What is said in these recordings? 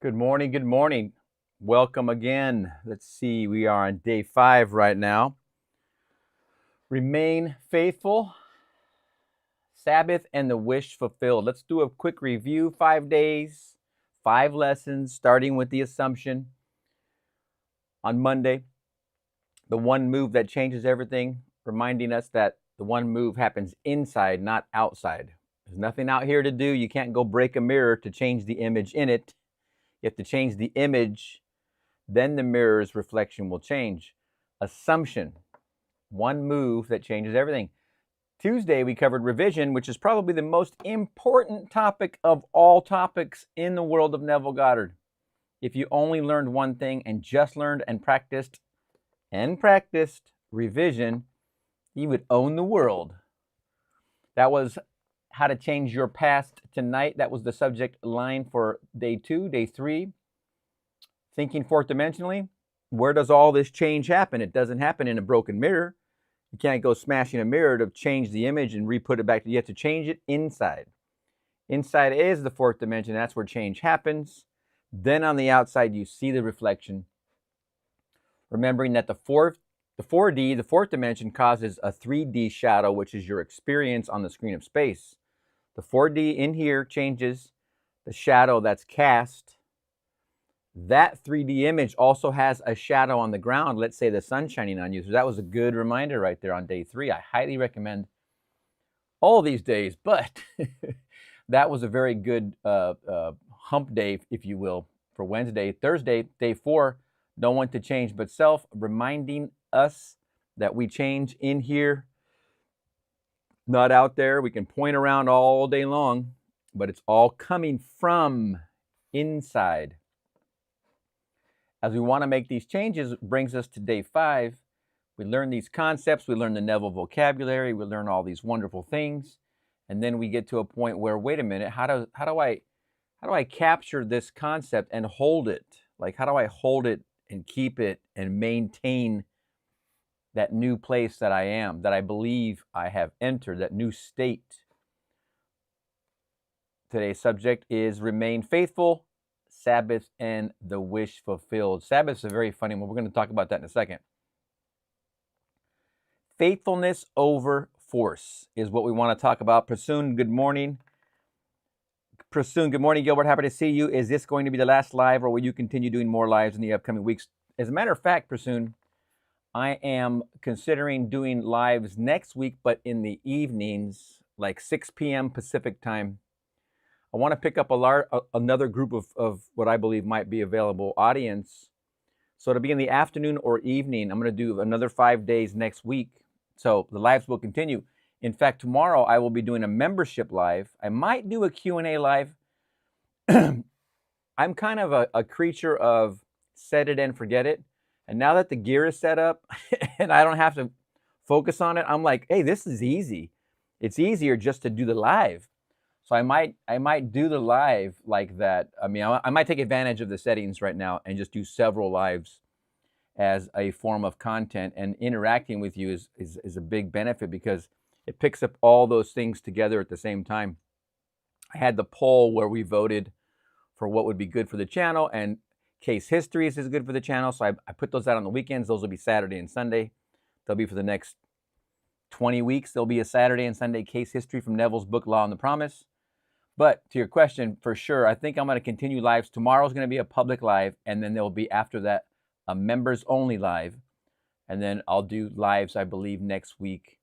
Good morning. Good morning. Welcome again. Let's see. We are on day 5 right now. Remain faithful, Sabbath, and the wish fulfilled. Let's do a quick review. 5 days, 5 lessons, starting with the assumption on Monday. The one move that changes everything, reminding us that the one move happens inside, not outside. There's nothing out here to do. You can't go break a mirror to change the image in it. You have to change the image, then the mirror's reflection will change. Assumption, one move that changes everything. Tuesday, we covered revision, which is probably the most important topic of all topics in the world of Neville Goddard. If you only learned one thing and just learned and practiced revision, you would own the world. That was how to change your past tonight. That was the subject line for day 2. Day 3, thinking fourth dimensionally. Where does all this change happen? It doesn't happen in a broken mirror. You can't go smashing a mirror to change the image and re-put it back. You have to change it inside. Inside is the fourth dimension. That's where change happens. Then on the outside, you see the reflection. Remembering that the 4D, the fourth dimension, causes a 3D shadow, which is your experience on the screen of space. The 4D in here changes the shadow that's cast. That 3D image also has a shadow on the ground. Let's say the sun's shining on you. So that was a good reminder right there on day 3. I highly recommend all these days, but that was a very good hump day, if you will, for Wednesday. Thursday, day 4, no one to change but self, reminding us that we change in here, not out there. We can point around all day long, but it's all coming from inside. As we want to make these changes, brings us to day 5. We learn these concepts, we learn the Neville vocabulary, we learn all these wonderful things, and then we get to a point where, wait a minute, how do I capture this concept and hold it? Like, how do I hold it and keep it and maintain that new place that I am, that I believe I have entered, that new state? Today's subject is remain faithful, Sabbath, and the wish fulfilled. Sabbath is a very funny one. We're going to talk about that in a second. Faithfulness over force is what we want to talk about. Prasoon, good morning. Prasoon, good morning, Gilbert. Happy to see you. Is this going to be the last live, or will you continue doing more lives in the upcoming weeks? As a matter of fact, Prasoon, I am considering doing lives next week, but in the evenings, like 6 p.m. Pacific time. I want to pick up another group of what I believe might be available audience. So it'll be in the afternoon or evening. I'm going to do another 5 days next week. So the lives will continue. In fact, tomorrow I will be doing a membership live. I might do a Q&A live. I'm kind of a creature of set it and forget it. And now that the gear is set up and I don't have to focus on it, I'm like, hey, this is easy. It's easier just to do the live. So I might do the live like that. I mean, I might take advantage of the settings right now and just do several lives as a form of content. And interacting with you is a big benefit because it picks up all those things together at the same time. I had the poll where we voted for what would be good for the channel, and case histories is good for the channel. So I put those out on the weekends. Those will be Saturday and Sunday. They'll be for the next 20 weeks. There'll be a Saturday and Sunday case history from Neville's book, Law and the Promise. But to your question, for sure, I think I'm going to continue lives. Tomorrow's going to be a public live, and then there will be after that a members only live. And then I'll do lives, I believe, next week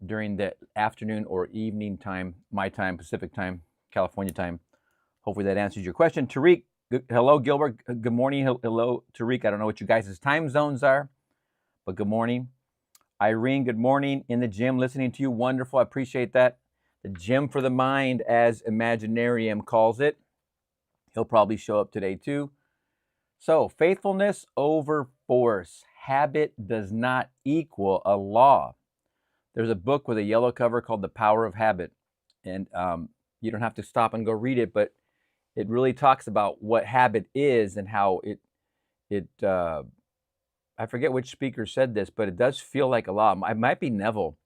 during the afternoon or evening time, my time, Pacific time, California time. Hopefully that answers your question. Tariq, hello, Gilbert. Good morning. Hello, Tariq. I don't know what you guys' time zones are, but good morning. Irene, good morning. In the gym, listening to you. Wonderful. I appreciate that. The gym for the mind, as Imaginarium calls it. He'll probably show up today too. So, faithfulness over force. Habit does not equal a law. There's a book with a yellow cover called The Power of Habit. And you don't have to stop and go read it, but it really talks about what habit is and how I forget which speaker said this, but it does feel like a law. It might be Neville.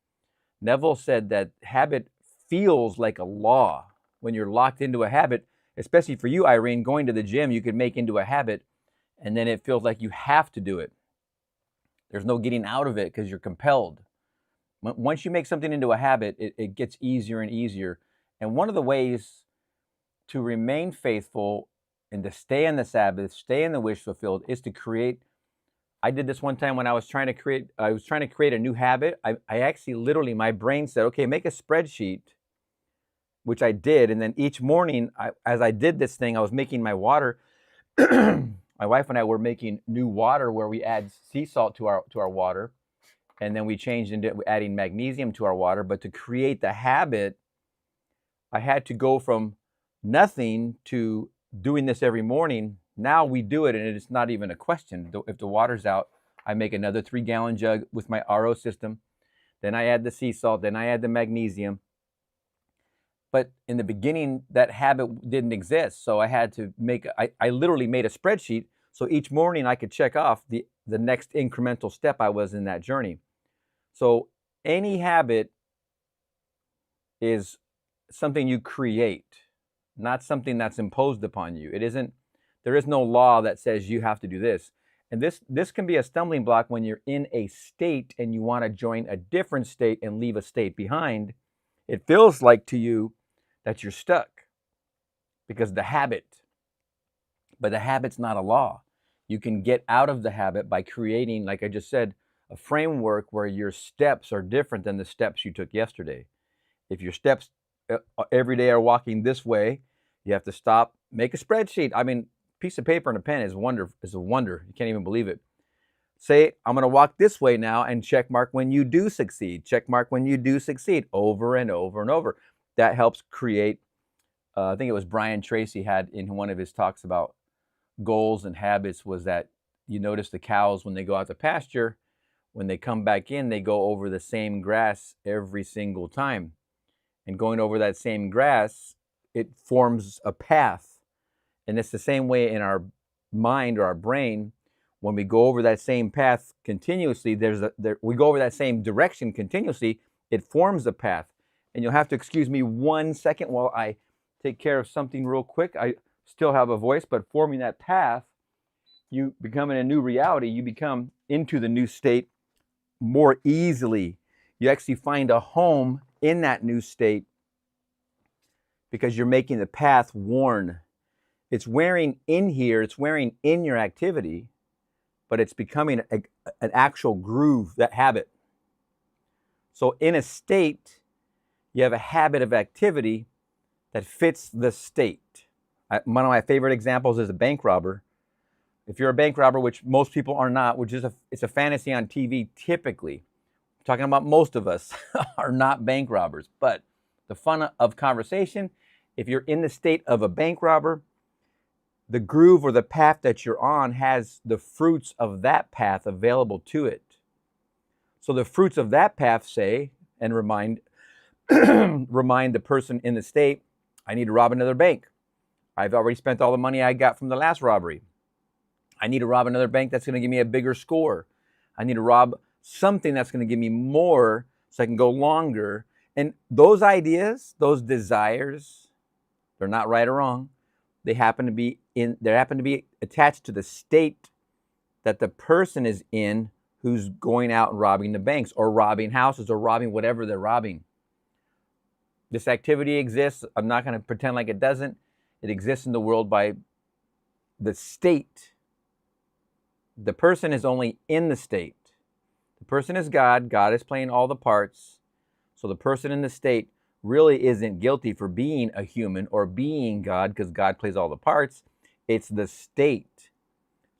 Neville said that habit feels like a law. When you're locked into a habit, especially for you, Irene, going to the gym, you could make into a habit, and then it feels like you have to do it. There's no getting out of it because you're compelled. Once you make something into a habit, it gets easier and easier. And one of the ways to remain faithful and to stay in the Sabbath, stay in the wish fulfilled, is to create. I did this one time when I was trying to create a new habit. I actually literally, my brain said, okay, make a spreadsheet, which I did. And then each morning, as I did this thing, I was making my water. My wife and I were making new water where we add sea salt to our water. And then we changed into adding magnesium to our water. But to create the habit, I had to go from nothing to doing this every morning. Now we do it, and it's not even a question. If the water's out, I make another 3-gallon jug with my RO system. Then I add the sea salt. Then I add the magnesium. But in the beginning, that habit didn't exist. So I had to I literally made a spreadsheet. So each morning I could check off the next incremental step I was in that journey. So any habit is something you create, not something that's imposed upon you. There is no law that says you have to do this. And this can be a stumbling block when you're in a state and you want to join a different state and leave a state behind. It feels like to you that you're stuck because the habit. But the habit's not a law. You can get out of the habit by creating, like I just said, a framework where your steps are different than the steps you took yesterday. If your steps every day are walking this way, you have to stop, make a spreadsheet. I mean, piece of paper and a pen is a wonder. You can't even believe it. Say, I'm going to walk this way now, and check mark when you do succeed. Check mark when you do succeed, over and over and over. That helps create, I think it was Brian Tracy had in one of his talks about goals and habits, was that you notice the cows when they go out to pasture, when they come back in, they go over the same grass every single time. And going over that same grass, it forms a path. And it's the same way in our mind or our brain. When we go over that same path continuously, we go over that same direction continuously, it forms a path. And you'll have to excuse me 1 second while I take care of something real quick. I still have a voice, but forming that path, you become in a new reality. You become into the new state more easily. You actually find a home in that new state because you're making the path worn. It's wearing in here, it's wearing in your activity, but it's becoming an actual groove, that habit. So in a state, you have a habit of activity that fits the state. One of my favorite examples is a bank robber. If you're a bank robber, which most people are not, which is it's a fantasy on TV typically, I'm talking about most of us are not bank robbers. But the fun of conversation, if you're in the state of a bank robber, the groove or the path that you're on has the fruits of that path available to it. So the fruits of that path say, and remind the person in the state, I need to rob another bank. I've already spent all the money I got from the last robbery. I need to rob another bank that's going to give me a bigger score. I need to rob something that's going to give me more so I can go longer. And those ideas, those desires, they're not right or wrong. They happen to be attached to the state that the person is in who's going out and robbing the banks or robbing houses or robbing whatever they're robbing. This activity exists. I'm not going to pretend like it doesn't. It exists in the world by the state. The person is only in the state. The person is God. God is playing all the parts. So the person in the state really isn't guilty for being a human or being God, because God plays all the parts. It's the state.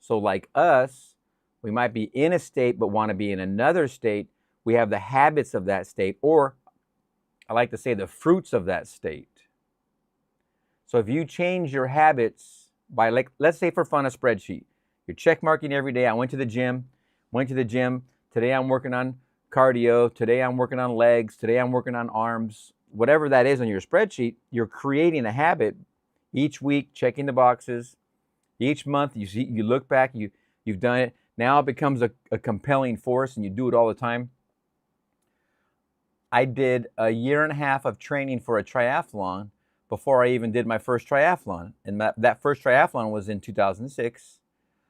So like us, we might be in a state but want to be in another state. We have the habits of that state, or I like to say the fruits of that state. So if you change your habits by, like, let's say for fun, a spreadsheet. You're check marking every day. I went to the gym. Today I'm working on cardio. Today I'm working on legs. Today I'm working on arms. Whatever that is on your spreadsheet, you're creating a habit. Each week, checking the boxes. Each month, you look back, you've done it. Now it becomes a compelling force, and you do it all the time. I did a year and a half of training for a triathlon, before I even did my first triathlon. And that first triathlon was in 2006.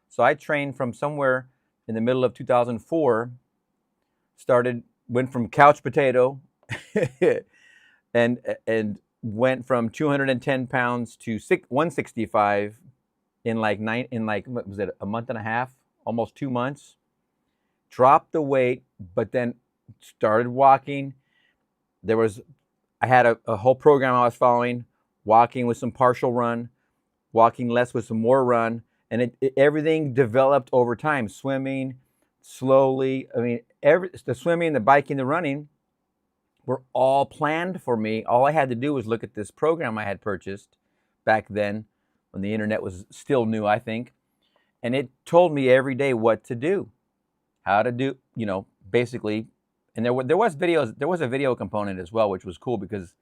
So I trained from somewhere in the middle of 2004, went from couch potato and went from 210 pounds to 165 in what was it, a month and a half, almost 2 months. Dropped the weight, but then started walking. I had a whole program I was following, walking with some partial run, walking less with some more run, and everything developed over time. Swimming, slowly. I mean, the swimming, the biking, the running were all planned for me. All I had to do was look at this program I had purchased back then when the internet was still new, I think. And it told me every day what to do, how to do, basically. And there was a video component as well, which was cool because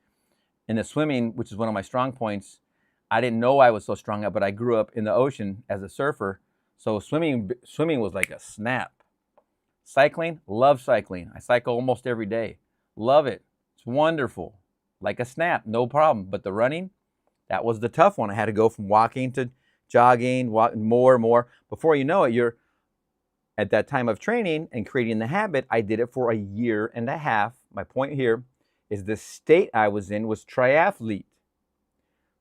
in the swimming, which is one of my strong points, I didn't know I was so strong at, but I grew up in the ocean as a surfer. So swimming was like a snap. Cycling, love cycling. I cycle almost every day. Love it. It's wonderful. Like a snap, no problem. But the running, that was the tough one. I had to go from walking to jogging, more and more. Before you know it, you're at that time of training and creating the habit. I did it for a year and a half. My point here is the state I was in was triathlete.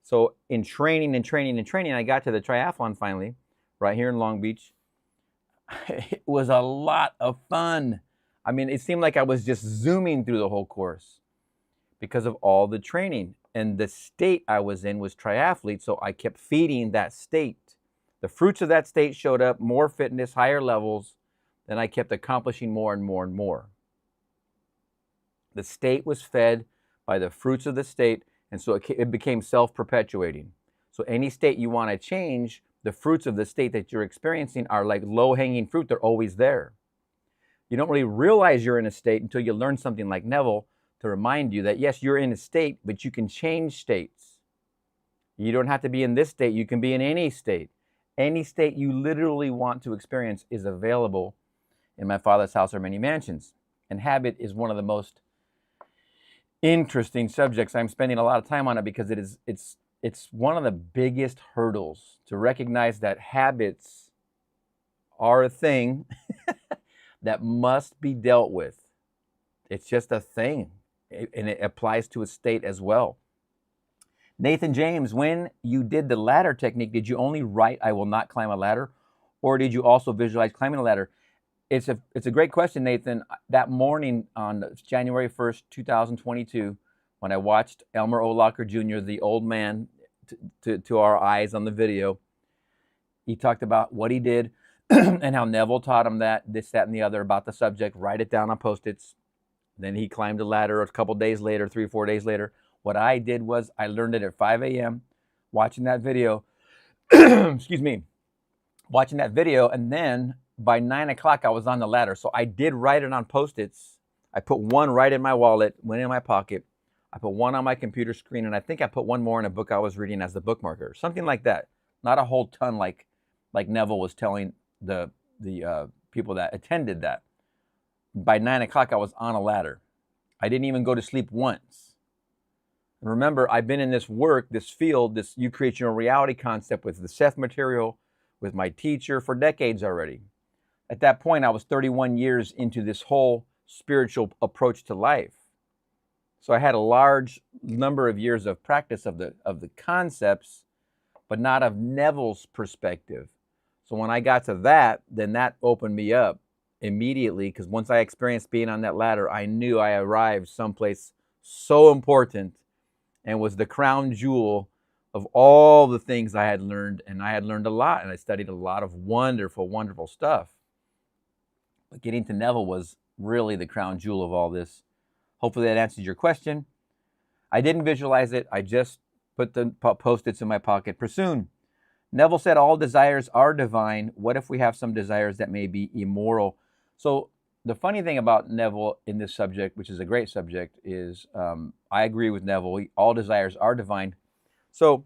So in training, I got to the triathlon finally, right here in Long Beach. It was a lot of fun. I mean, it seemed like I was just zooming through the whole course because of all the training. And the state I was in was triathlete, so I kept feeding that state. The fruits of that state showed up, more fitness, higher levels, then I kept accomplishing more and more and more. The state was fed by the fruits of the state, and so it became self-perpetuating. So any state you want to change, the fruits of the state that you're experiencing are like low-hanging fruit. They're always there. You don't really realize you're in a state until you learn something like Neville to remind you that, yes, you're in a state, but you can change states. You don't have to be in this state. You can be in any state. Any state you literally want to experience is available. In my Father's house are many mansions. And habit is one of the most interesting subjects. I'm spending a lot of time on it because it's one of the biggest hurdles to recognize that habits are a thing that must be dealt with. It's just a thing, and it applies to a state as well. Nathan James, when you did the ladder technique, did you only write, "I will not climb a ladder," or did you also visualize climbing a ladder? It's a great question, Nathan. That morning on January 1st, 2022, when I watched Elmer Olacher Jr., the old man, to our eyes on the video, he talked about what he did and how Neville taught him this, that, and the other about the subject. Write it down on Post-its. Then he climbed a ladder a couple days later, 3 or 4 days later. What I did was I learned it at 5 a.m. watching that video. Excuse me. Watching that video, and then by 9 o'clock I was on the ladder. So I did write it on Post-its. I put one right in my wallet, went in my pocket. I put one on my computer screen, and I think I put one more in a book I was reading as the bookmarker. Something like that. Not a whole ton like Neville was telling the people that attended that. By 9 o'clock I was on a ladder. I didn't even go to sleep once. And remember, I've been in this work, this field, this you create your own reality concept with the Seth material, with my teacher for decades already. At that point, I was 31 years into this whole spiritual approach to life. So I had a large number of years of practice of the concepts, but not of Neville's perspective. So when I got to that, then that opened me up immediately, because once I experienced being on that ladder, I knew I arrived someplace so important and was the crown jewel of all the things I had learned. And I had learned a lot, and I studied a lot of wonderful, wonderful stuff. But getting to Neville was really the crown jewel of all this. Hopefully that answers your question. I didn't visualize it. I just put the Post-its in my pocket. Pursoon. Neville said all desires are divine. What if we have some desires that may be immoral? So the funny thing about Neville in this subject, which is a great subject, is I agree with Neville. All desires are divine. So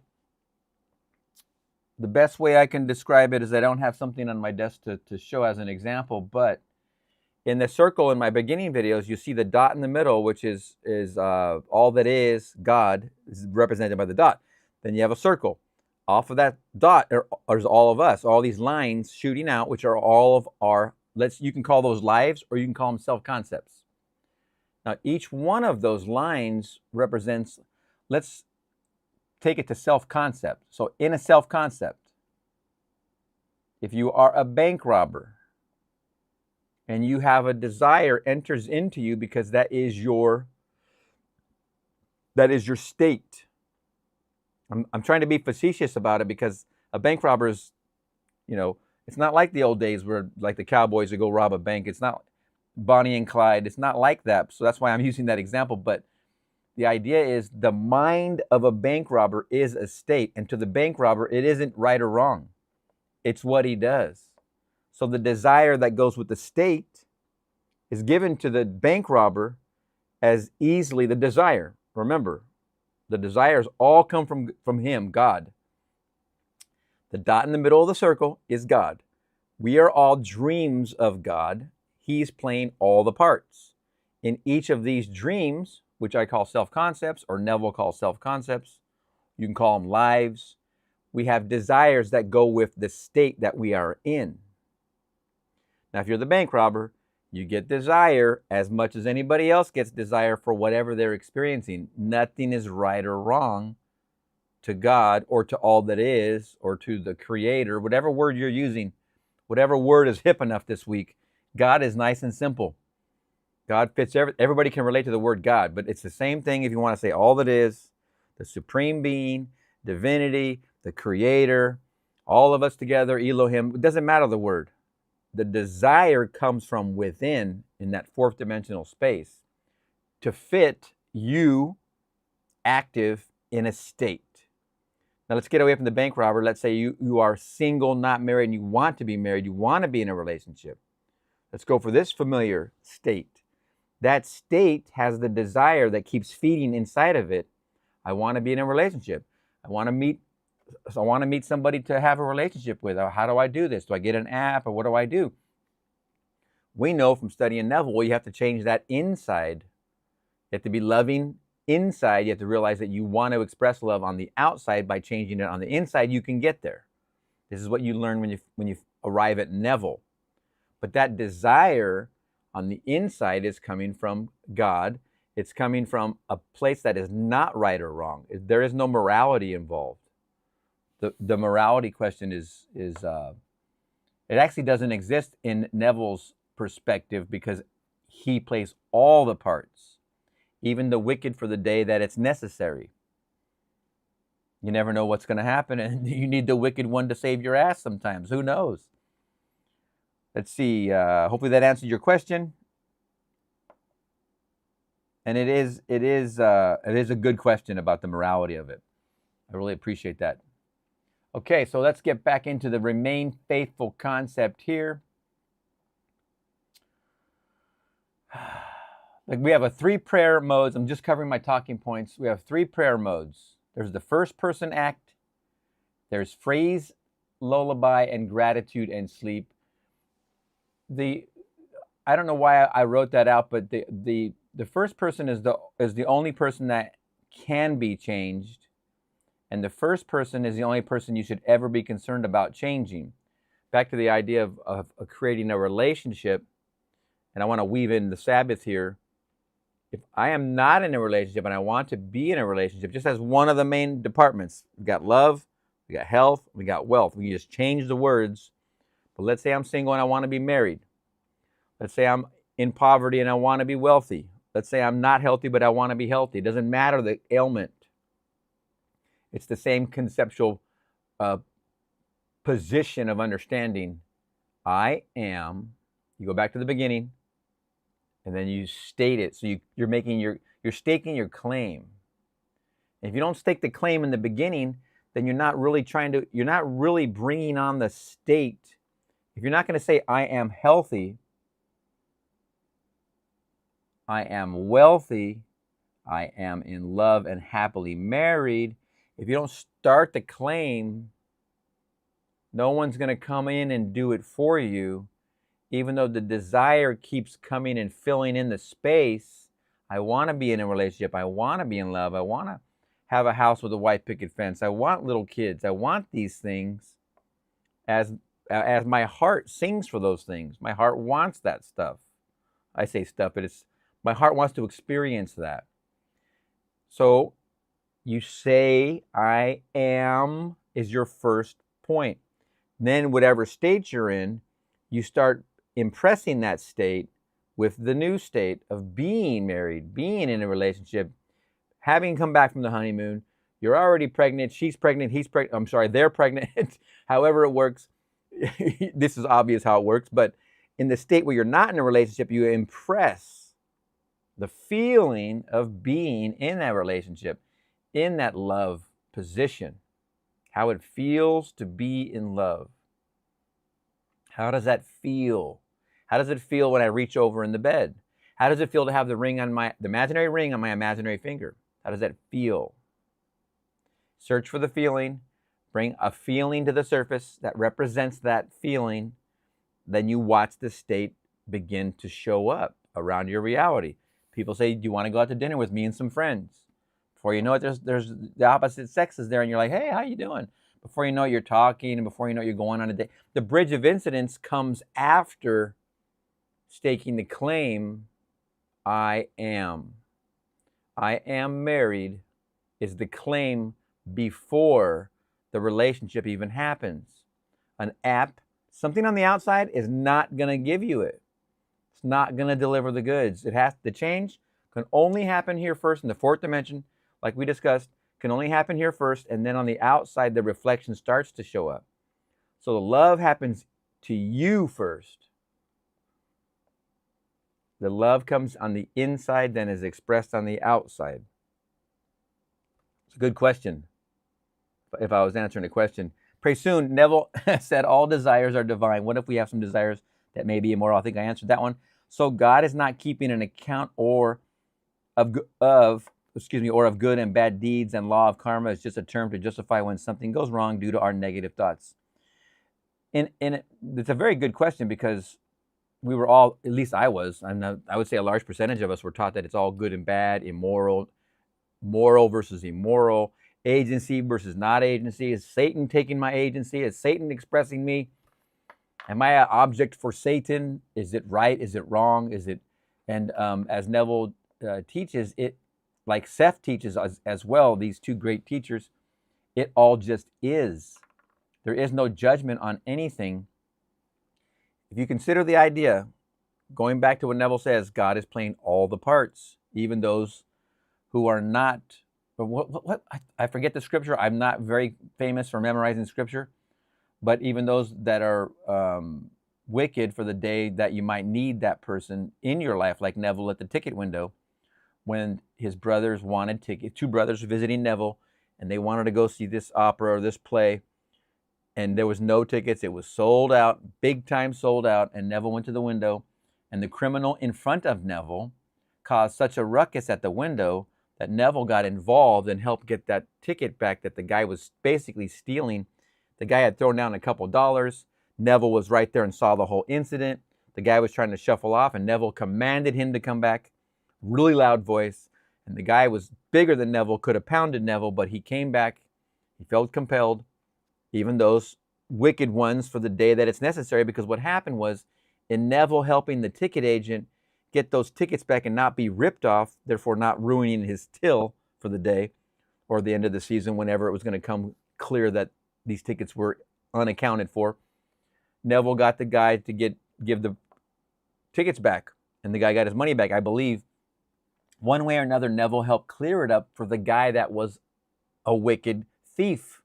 the best way I can describe it is I don't have something on my desk to show as an example, but in the circle in my beginning videos, you see the dot in the middle, which is all that is God, is represented by the dot. Then you have a circle. Off of that dot is all of us, all these lines shooting out, which are all of our, you can call those lives, or you can call them self-concepts. Now, each one of those lines represents, let's take it to self-concept. So in a self-concept, if you are a bank robber and you have a desire enters into you because that is your state. I'm trying to be facetious about it because a bank robber is, it's not like the old days where like the cowboys would go rob a bank. It's not Bonnie and Clyde. It's not like that. So that's why I'm using that example. But the idea is the mind of a bank robber is a state. And to the bank robber, it isn't right or wrong. It's what he does. So the desire that goes with the state is given to the bank robber as easily the desire. Remember, the desires all come from him, God. The dot in the middle of the circle is God. We are all dreams of God. He's playing all the parts. In each of these dreams, which I call self-concepts, or Neville calls self-concepts, you can call them lives, we have desires that go with the state that we are in. Now, if you're the bank robber, you get desire as much as anybody else gets desire for whatever they're experiencing. Nothing is right or wrong to God or to all that is or to the Creator, whatever word you're using, whatever word is hip enough this week. God is nice and simple. God fits everybody can relate to the word God, but it's the same thing if you want to say all that is, the supreme being, divinity, the Creator, all of us together, Elohim. It doesn't matter the word. The desire comes from within in that fourth dimensional space to fit you active in a state. Now let's get away from the bank robber. Let's say you are single, not married, and you want to be married. You want to be in a relationship. Let's go for this familiar state. That state has the desire that keeps feeding inside of it. I want to be in a relationship. I want to meet somebody to have a relationship with. How do I do this? Do I get an app, or what do I do? We know from studying Neville, you have to change that inside. You have to be loving inside. You have to realize that you want to express love on the outside by changing it on the inside. You can get there. This is what you learn when you arrive at Neville. But that desire on the inside is coming from God. It's coming from a place that is not right or wrong. There is no morality involved. The morality question is it actually doesn't exist in Neville's perspective because he plays all the parts, even the wicked for the day that it's necessary. You never know what's going to happen, and you need the wicked one to save your ass sometimes. Who knows? Let's see. Hopefully that answered your question. And it is a good question about the morality of it. I really appreciate that. Okay, so let's get back into the remain faithful concept here. Like we have 3 prayer modes. I'm just covering my talking points. We have 3 prayer modes. There's the first person act. There's phrase, lullaby, and gratitude and sleep. I don't know why I wrote that out, but the first person is the only person that can be changed. And the first person is the only person you should ever be concerned about changing. Back to the idea of creating a relationship, and I want to weave in the Sabbath here. If I am not in a relationship and I want to be in a relationship, just as one of the main departments, we've got love, we got health, we got wealth. We can just change the words. But let's say I'm single and I want to be married. Let's say I'm in poverty and I want to be wealthy. Let's say I'm not healthy, but I want to be healthy. It doesn't matter the ailment. It's the same conceptual position of understanding. I am, you go back to the beginning, and then you state it. So you're staking your claim. And if you don't stake the claim in the beginning, then you're not really bringing on the state. If you're not going to say, I am healthy, I am wealthy, I am in love and happily married, if you don't start the claim, no one's going to come in and do it for you. even though the desire keeps coming and filling in the space, I want to be in a relationship. I want to be in love. I want to have a house with a white picket fence. I want little kids. I want these things as my heart sings for those things. My heart wants that stuff. I say stuff, but it's my heart wants to experience that. So you say, I am, is your first point. Then whatever state you're in, you start impressing that state with the new state of being married, being in a relationship, having come back from the honeymoon. You're already pregnant. She's pregnant. He's pregnant. I'm sorry, they're pregnant. However it works. This is obvious how it works. But in the state where you're not in a relationship, you impress the feeling of being in that relationship, in that love position, how it feels to be in love. How does that feel? How does it feel when I reach over in the bed? How does it feel to have the imaginary ring on my imaginary finger? How does that feel? Search for the feeling, bring a feeling to the surface that represents that feeling. Then you watch the state begin to show up around your reality. People say, do you want to go out to dinner with me and some friends? Before you know it, there's the opposite sex is there, and you're like, hey, how you doing? Before you know it, you're talking, and before you know it, you're going on a date. The bridge of incidents comes after staking the claim, I am. I am married is the claim before the relationship even happens. An app, something on the outside is not going to give you it. It's not going to deliver the goods. The change can only happen here first in the fourth dimension, like we discussed, can only happen here first, and then on the outside, the reflection starts to show up. So the love happens to you first. The love comes on the inside, then is expressed on the outside. It's a good question. If I was answering a question. Pretty soon, Neville said all desires are divine. What if we have some desires that may be immoral? I think I answered that one. So God is not keeping an account of good and bad deeds, and law of karma is just a term to justify when something goes wrong due to our negative thoughts. And it's a very good question, because we were all, at least I was, I would say a large percentage of us were taught that it's all good and bad, immoral, moral versus immoral, agency versus not agency. Is Satan taking my agency? Is Satan expressing me? Am I an object for Satan? Is it right? Is it wrong? Is it? And as Neville teaches, it, like Seth teaches as well, these two great teachers, it all just is. There is no judgment on anything. If you consider the idea, going back to what Neville says, God is playing all the parts, even those who are not, I forget the scripture. I'm not very famous for memorizing scripture, but even those that are wicked for the day that you might need that person in your life, like Neville at the ticket window, when his brothers wanted tickets, two brothers visiting Neville, and they wanted to go see this opera or this play, and there was no tickets. It was sold out, big time sold out, and Neville went to the window, and the criminal in front of Neville caused such a ruckus at the window that Neville got involved and helped get that ticket back that the guy was basically stealing. The guy had thrown down a couple dollars. Neville was right there and saw the whole incident. The guy was trying to shuffle off, and Neville commanded him to come back. Really loud voice. And the guy was bigger than Neville, could have pounded Neville, but he came back. He felt compelled, even those wicked ones, for the day that it's necessary, because what happened was, in Neville helping the ticket agent get those tickets back and not be ripped off, therefore not ruining his till for the day or the end of the season, whenever it was going to come clear that these tickets were unaccounted for, Neville got the guy to give the tickets back, and the guy got his money back, I believe. One way or another, Neville helped clear it up for the guy that was a wicked thief.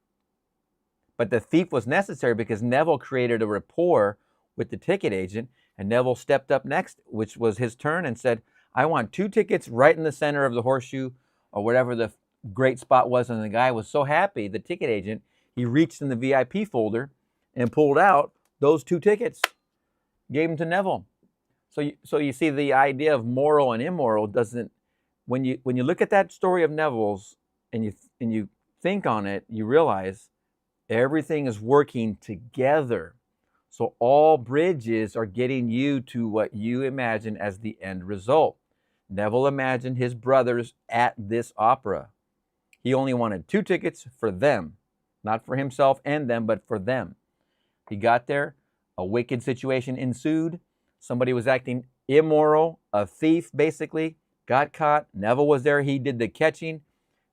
But the thief was necessary because Neville created a rapport with the ticket agent, and Neville stepped up next, which was his turn, and said, I want 2 tickets right in the center of the horseshoe, or whatever the great spot was. And the guy was so happy, the ticket agent, he reached in the VIP folder and pulled out those 2 tickets, gave them to Neville. So you see, the idea of moral and immoral doesn't, when you look at that story of Neville's and you think on it, you realize everything is working together. So all bridges are getting you to what you imagine as the end result. Neville imagined his brothers at this opera. He only wanted 2 tickets for them, not for himself and them, but for them. He got there, a wicked situation ensued. Somebody was acting immoral, a thief basically, got caught. Neville was there, he did the catching,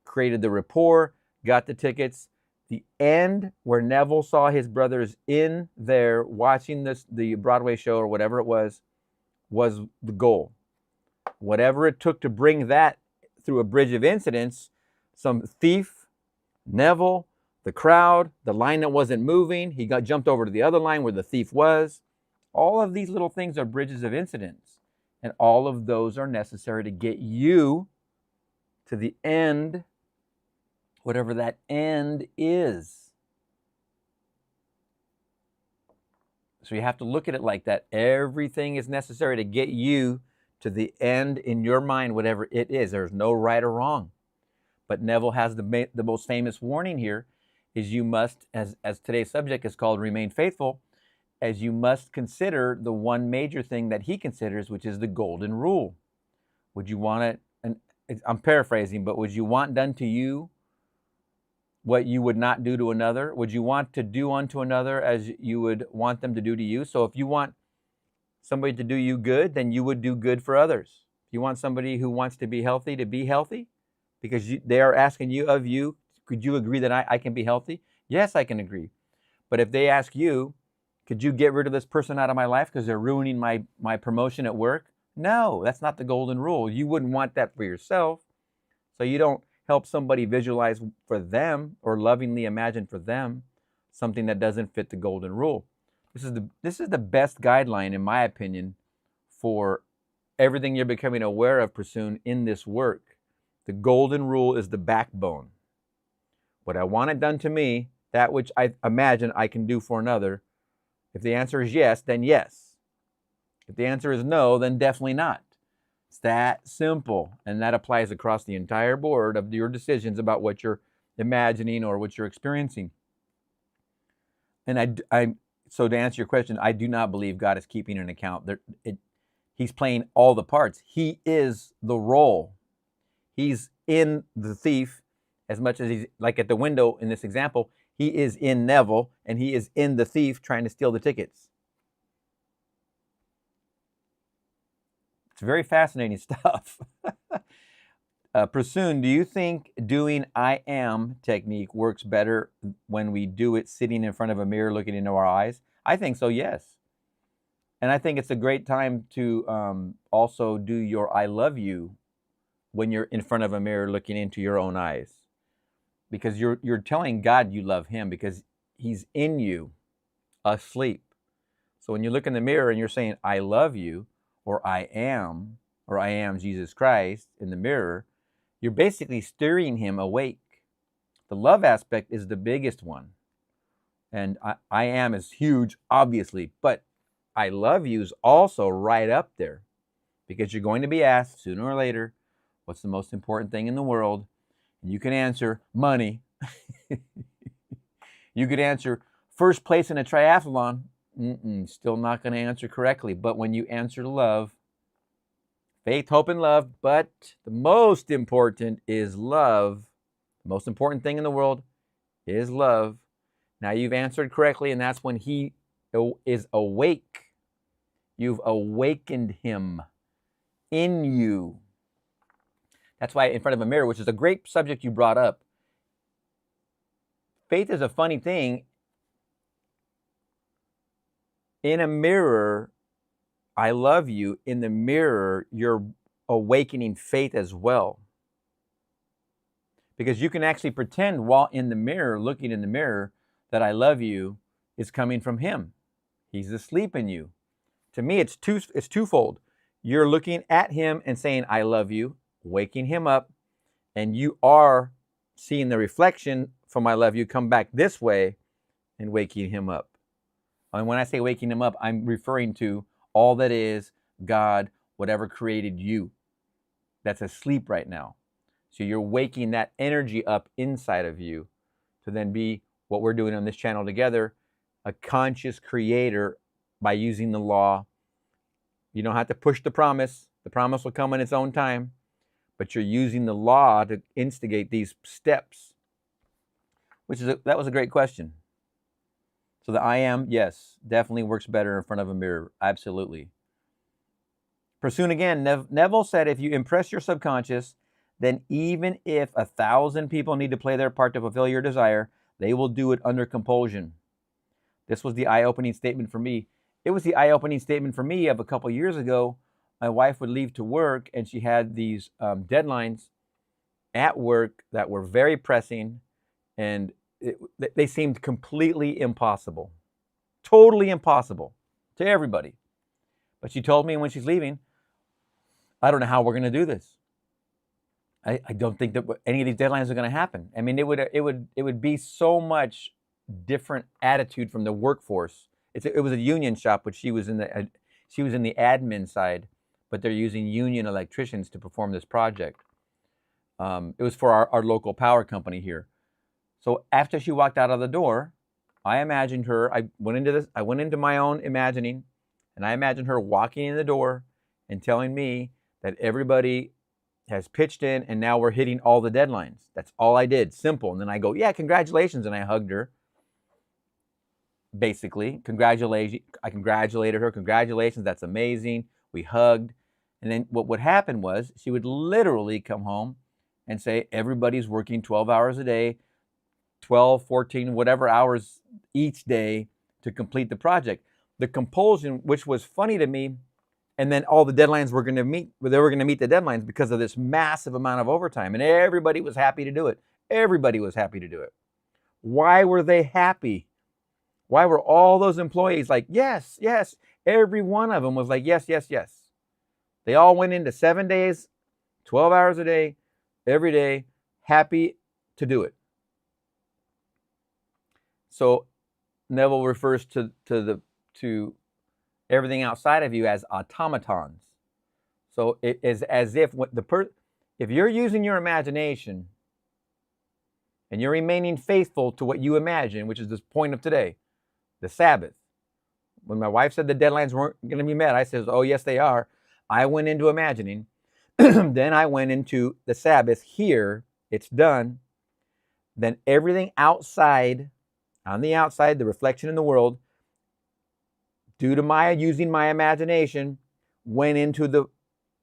created the rapport, got the tickets. The end where Neville saw his brothers in there watching the Broadway show or whatever it was the goal. Whatever it took to bring that through a bridge of incidents, some thief, Neville, the crowd, the line that wasn't moving, he got jumped over to the other line where the thief was. All of these little things are bridges of incidents. And all of those are necessary to get you to the end, whatever that end is. So you have to look at it like that. Everything is necessary to get you to the end in your mind, whatever it is. There's no right or wrong. But Neville has the most famous warning here, is you must, as today's subject is called, remain faithful, as you must consider the one major thing that he considers, which is the golden rule. Would you want it, and I'm paraphrasing, but would you want done to you what you would not do to another? Would you want to do unto another as you would want them to do to you? So if you want somebody to do you good, then you would do good for others. If you want somebody who wants to be healthy, because they are asking you of you, could you agree that I can be healthy? Yes, I can agree. But if they ask you, could you get rid of this person out of my life because they're ruining my promotion at work? No, that's not the golden rule. You wouldn't want that for yourself. So you don't help somebody visualize for them or lovingly imagine for them something that doesn't fit the golden rule. This is the best guideline, in my opinion, for everything you're becoming aware of, Persuasion, in this work. The golden rule is the backbone. What I want it done to me, that which I imagine I can do for another. If the answer is yes, then yes. If the answer is no, then definitely not. It's that simple. And that applies across the entire board of your decisions about what you're imagining or what you're experiencing. And so to answer your question, I do not believe God is keeping an account. He's playing all the parts. He is the role. He's in the thief as much as he's, like at the window in this example, he is in Neville and he is in the thief trying to steal the tickets. It's very fascinating stuff. Persuasion, do you think doing I am technique works better when we do it sitting in front of a mirror looking into our eyes? I think so, yes. And I think it's a great time to also do your I love you when you're in front of a mirror looking into your own eyes. Because you're telling God you love him because he's in you, asleep. So when you look in the mirror and you're saying, I love you, or I am Jesus Christ in the mirror, you're basically steering him awake. The love aspect is the biggest one. And I am is huge, obviously, but I love you is also right up there because you're going to be asked sooner or later, what's the most important thing in the world? And you can answer money. You could answer first place in a triathlon. Still not going to answer correctly. But when you answer love, faith, hope, and love, but the most important is love. The most important thing in the world is love. Now you've answered correctly, and that's when he is awake. You've awakened him in you. That's why in front of a mirror, which is a great subject you brought up, faith is a funny thing. In a mirror, I love you. In the mirror, you're awakening faith as well. Because you can actually pretend while in the mirror, looking in the mirror, that I love you is coming from him. He's asleep in you. To me, it's twofold. You're looking at him and saying, I love you, waking him up, and you are seeing the reflection from I love you come back this way and waking him up. And when I say waking him up, I'm referring to all that is God, whatever created you, that's asleep right now. So you're waking that energy up inside of you to then be what we're doing on this channel together, a conscious creator by using the law. You don't have to push the promise. The promise will come in its own time, but you're using the law to instigate these steps, that was a great question. So the I am, yes, definitely works better in front of a mirror. Absolutely. Pursuing again, Neville said, if you impress your subconscious, then even if 1,000 people need to play their part to fulfill your desire, they will do it under compulsion. This was the eye-opening statement for me. It was the eye-opening statement for me of a couple years ago. My wife would leave to work, and she had these deadlines at work that were very pressing, and they seemed completely impossible. Totally impossible to everybody. But she told me when she's leaving, I don't know how we're going to do this. I don't think that any of these deadlines are going to happen. I mean, it would be so much different attitude from the workforce. It was a union shop, but she was in the admin side, but they're using union electricians to perform this project. It was for our local power company here. So after she walked out of the door, I imagined her. I went into my own imagining, and I imagined her walking in the door and telling me that everybody has pitched in, and now we're hitting all the deadlines. That's all I did. Simple. And then I go, yeah, congratulations. And I hugged her. Basically, I congratulated her. Congratulations. That's amazing. We hugged. And then what would happen was she would literally come home and say, everybody's working 12 hours a day, 12, 14, whatever hours each day to complete the project. The compulsion, which was funny to me, and then all the deadlines were going to meet. They were going to meet the deadlines because of this massive amount of overtime, and everybody was happy to do it. Everybody was happy to do it. Why were they happy? Why were all those employees like, yes, yes? Every one of them was like, yes, yes, yes. They all went into 7 days, 12 hours a day, every day, happy to do it. So Neville refers to everything outside of you as automatons. So it is as if if you're using your imagination and you're remaining faithful to what you imagine, which is the point of today, the Sabbath. When my wife said the deadlines weren't going to be met, I said, oh, yes, they are. I went into imagining. Then I went into the Sabbath. Here, it's done. Then everything outside, on the outside, the reflection in the world, due to my using my imagination, went into the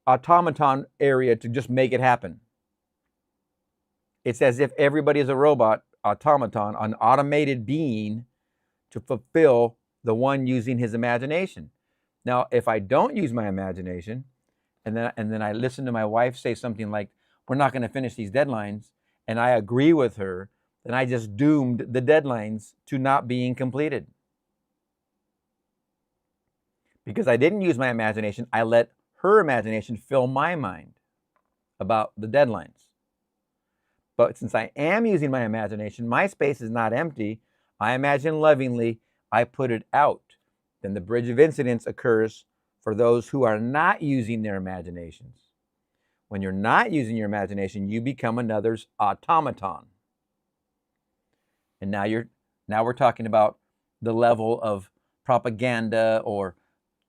automaton area to just make it happen. It's as if everybody is a robot, automaton, an automated being to fulfill the one using his imagination. Now, if I don't use my imagination, and then I listen to my wife say something like, we're not going to finish these deadlines, and I agree with her, then I just doomed the deadlines to not being completed. Because I didn't use my imagination, I let her imagination fill my mind about the deadlines. But since I am using my imagination, my space is not empty. I imagine lovingly, I put it out. Then the bridge of incidence occurs for those who are not using their imaginations. When you're not using your imagination, you become another's automaton. And now we're talking about the level of propaganda or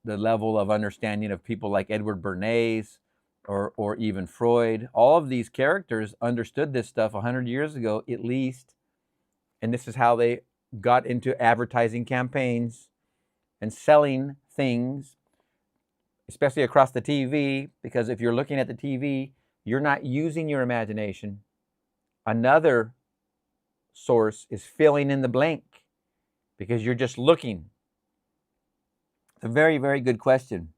the level of understanding of people like Edward Bernays or even Freud. All of these characters understood this stuff 100 years ago at least, and this is how they got into advertising campaigns and selling things, especially across the TV, because if you're looking at the TV, you're not using your imagination. Another source is filling in the blank because you're just looking. It's a very, very good question.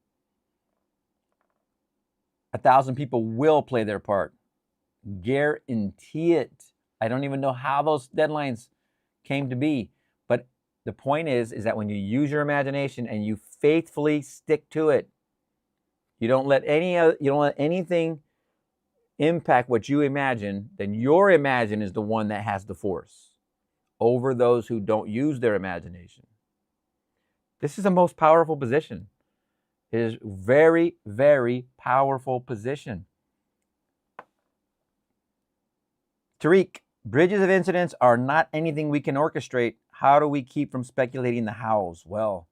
1,000 people will play their part. Guarantee it. I don't even know how those deadlines came to be. But the point is that when you use your imagination and you faithfully stick to it, you don't let anything impact what you imagine, then your imagine is the one that has the force over those who don't use their imagination. This is the most powerful position. It is very, very powerful position. Tariq, bridges of incidents are not anything we can orchestrate. How do we keep from speculating the hows? Well,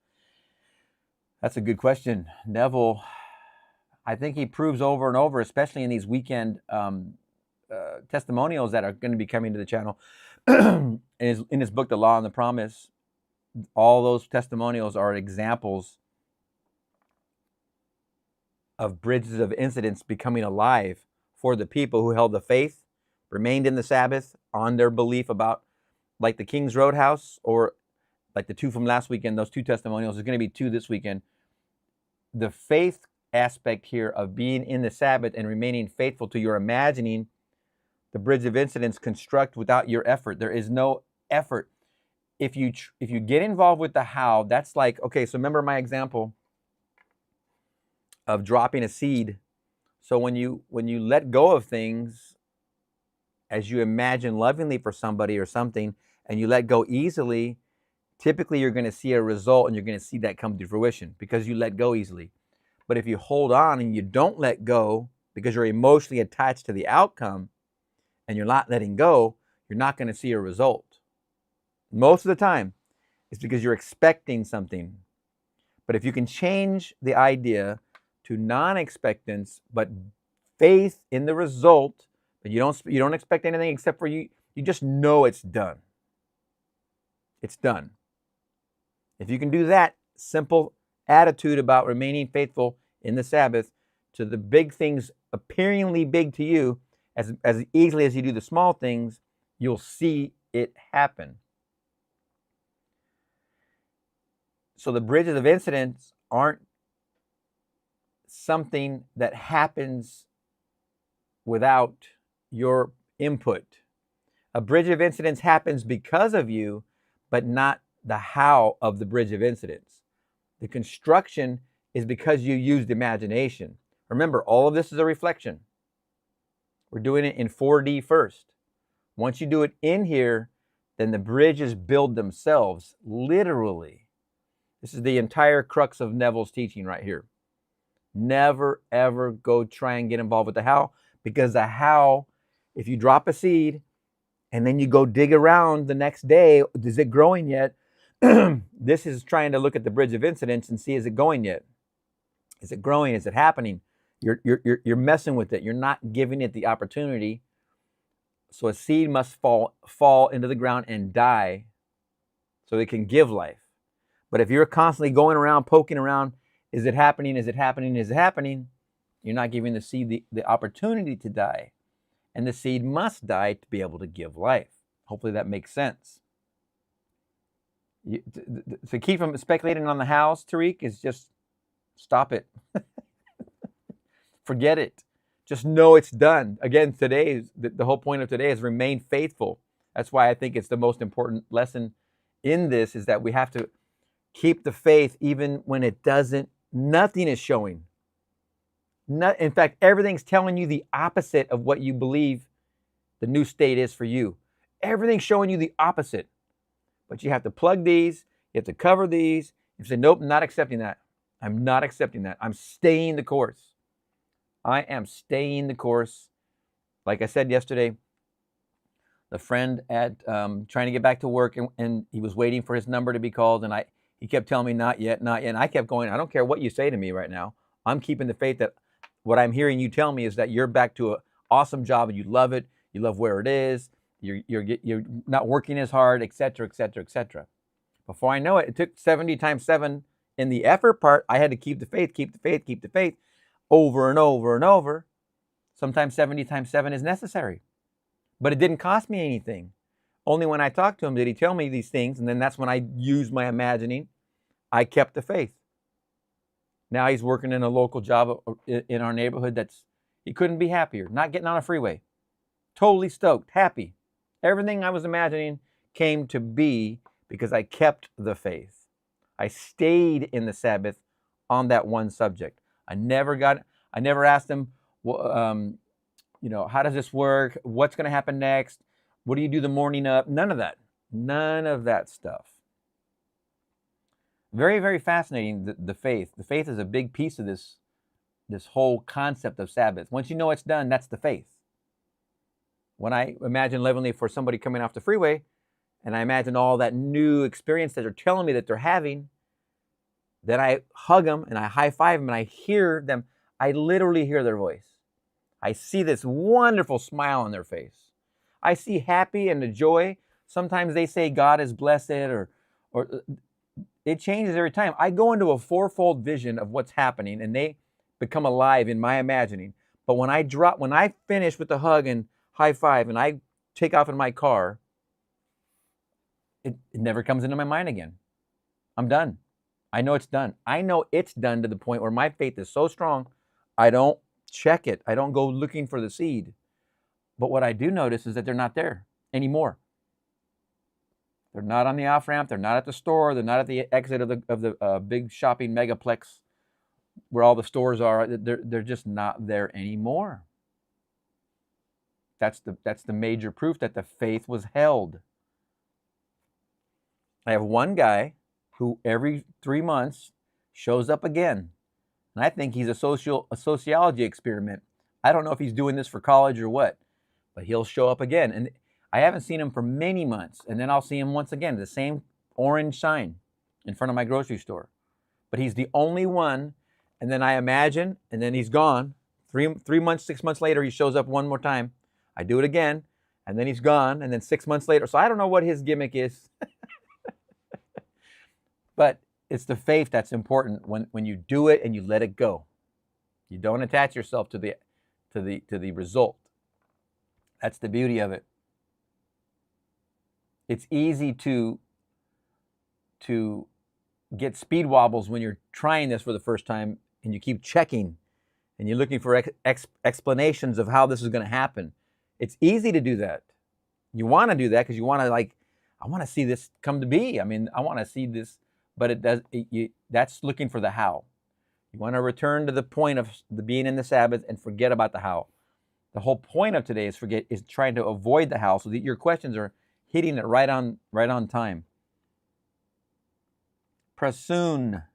that's a good question. Neville, I think he proves over and over, especially in these weekend testimonials that are going to be coming to the channel. in his book, The Law and the Promise, all those testimonials are examples of bridges of incidents becoming alive for the people who held the faith, remained in the Sabbath on their belief about, like the King's Roadhouse, or like the two from last weekend, those two testimonials. There's going to be two this weekend. The faith aspect here of being in the Sabbath and remaining faithful to your imagining, the bridge of incidents construct without your effort. There is no effort. If you get involved with the how, that's like, okay, so remember my example of dropping a seed. So when you let go of things as you imagine lovingly for somebody or something, and you let go easily, typically you're going to see a result, and you're going to see that come to fruition because you let go easily. But if you hold on and you don't let go because you're emotionally attached to the outcome and you're not letting go, you're not going to see a result. Most of the time, it's because you're expecting something. But if you can change the idea to non-expectance, but faith in the result, but you don't expect anything except for you just know it's done. It's done. If you can do that simple attitude about remaining faithful in the Sabbath to the big things appearingly big to you, as easily as you do the small things, you'll see it happen. So the bridges of incidents aren't something that happens without your input. A bridge of incidents happens because of you, but not the how of the bridge of incidents. The construction is because you used imagination. Remember, all of this is a reflection. We're doing it in 4D first. Once you do it in here, then the bridges build themselves, literally. This is the entire crux of Neville's teaching right here. Never, ever go try and get involved with the how, because the how, if you drop a seed and then you go dig around the next day, is it growing yet? This is trying to look at the bridge of incidents and see, is it going yet? Is it growing? Is it happening? You're messing with it. You're not giving it the opportunity. So a seed must fall into the ground and die so it can give life. But if you're constantly going around, poking around, is it happening? Is it happening? Is it happening? You're not giving the seed the opportunity to die. And the seed must die to be able to give life. Hopefully that makes sense. To keep from speculating on the hows, Tariq, is just stop it. Forget it. Just know it's done. Again, the whole point of today is remain faithful. That's why I think it's the most important lesson in this, is that we have to keep the faith even when nothing is showing. In fact, everything's telling you the opposite of what you believe the new state is for you. Everything's showing you the opposite. But you have to plug these, you have to cover these. You say, nope, I'm not accepting that. I'm not accepting that. I'm staying the course. I am staying the course. Like I said yesterday, the friend at trying to get back to work, and he was waiting for his number to be called, and he kept telling me, not yet, not yet. And I kept going, I don't care what you say to me right now. I'm keeping the faith that what I'm hearing you tell me is that you're back to an awesome job and you love it. You love where it is. You're not working as hard, etc., etc., etc. Before I know it, it took 70 times 7 in the effort part. I had to keep the faith, keep the faith, keep the faith over and over and over. Sometimes 70 times 7 is necessary. But it didn't cost me anything. Only when I talked to him did he tell me these things, and then that's when I used my imagining. I kept the faith. Now he's working in a local job in our neighborhood he couldn't be happier. Not getting on a freeway. Totally stoked, happy. Everything I was imagining came to be because I kept the faith. I stayed in the Sabbath on that one subject. I never asked him, how does this work? What's going to happen next? What do you do the morning up? None of that. None of that stuff. Very, very fascinating, the faith. The faith is a big piece of this whole concept of Sabbath. Once you know it's done, that's the faith. When I imagine lovingly for somebody coming off the freeway and I imagine all that new experience that they're telling me that they're having. Then I hug them and I high five them and I hear them. I literally hear their voice. I see this wonderful smile on their face. I see happy and the joy. Sometimes they say God is blessed, or it changes every time. I go into a fourfold vision of what's happening and they become alive in my imagining. But when I finish with the hug and high five and I take off in my car, it never comes into my mind again. I'm done. I know it's done. I know it's done to the point where my faith is so strong, I don't check it. I don't go looking for the seed. But what I do notice is that they're not there anymore. They're not on the off-ramp. They're not at the store. They're not at the exit of the big shopping megaplex where all the stores are. They're just not there anymore. That's the major proof that the faith was held. I have one guy who every 3 months shows up again. And I think he's a sociology experiment. I don't know if he's doing this for college or what, but he'll show up again. And I haven't seen him for many months. And then I'll see him once again, the same orange sign in front of my grocery store. But he's the only one. And then I imagine, and then he's gone. 3 months, 6 months later, he shows up one more time. I do it again, and then he's gone. And then 6 months later. So I don't know what his gimmick is. But it's the faith that's important when you do it and you let it go. You don't attach yourself to the result. That's the beauty of it. It's easy to get speed wobbles when you're trying this for the first time and you keep checking and you're looking for explanations of how this is going to happen. It's easy to do that. You want to do that because you want to I want to see this come to be. I mean, I want to see this. But that's looking for the how. You want to return to the point of the being in the Sabbath and forget about the how. The whole point of today is trying to avoid the how so that your questions are hitting it right on time. Prasoon.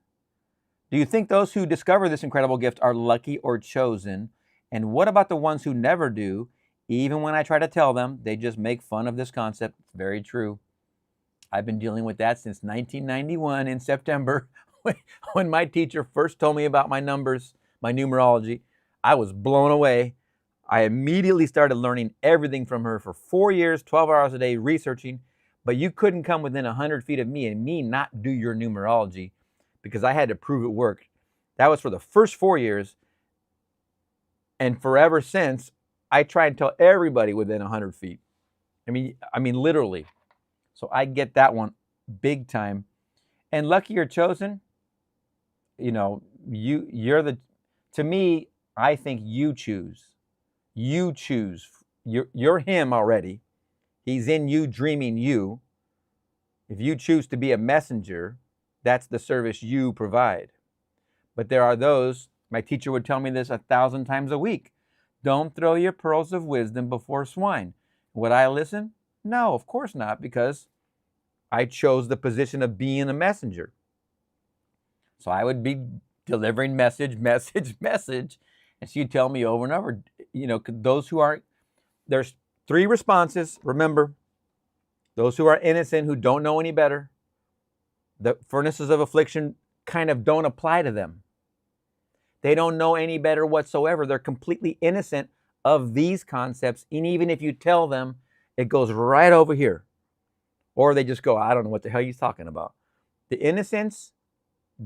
Do you think those who discover this incredible gift are lucky or chosen? And what about the ones who never do? Even when I try to tell them, they just make fun of this concept. It's very true. I've been dealing with that since 1991 in September when my teacher first told me about my numbers, my numerology. I was blown away. I immediately started learning everything from her for 4 years, 12 hours a day researching, but you couldn't come within 100 feet of me and me not do your numerology because I had to prove it worked. That was for the first 4 years, and forever since, I try and tell everybody within 100 feet. I mean literally. So I get that one big time. And lucky or chosen, to me, I think you choose. You choose. You're him already. He's in you, dreaming you. If you choose to be a messenger, that's the service you provide. But there are those, my teacher would tell me this 1,000 times a week. Don't throw your pearls of wisdom before swine. Would I listen? No, of course not, because I chose the position of being a messenger. So I would be delivering message, and she'd tell me over and over, those who aren't, there's 3 responses. Remember, those who are innocent, who don't know any better, the furnaces of affliction kind of don't apply to them. They don't know any better whatsoever. They're completely innocent of these concepts, and even if you tell them, it goes right over here. Or they just go, I don't know what the hell he's talking about. The innocents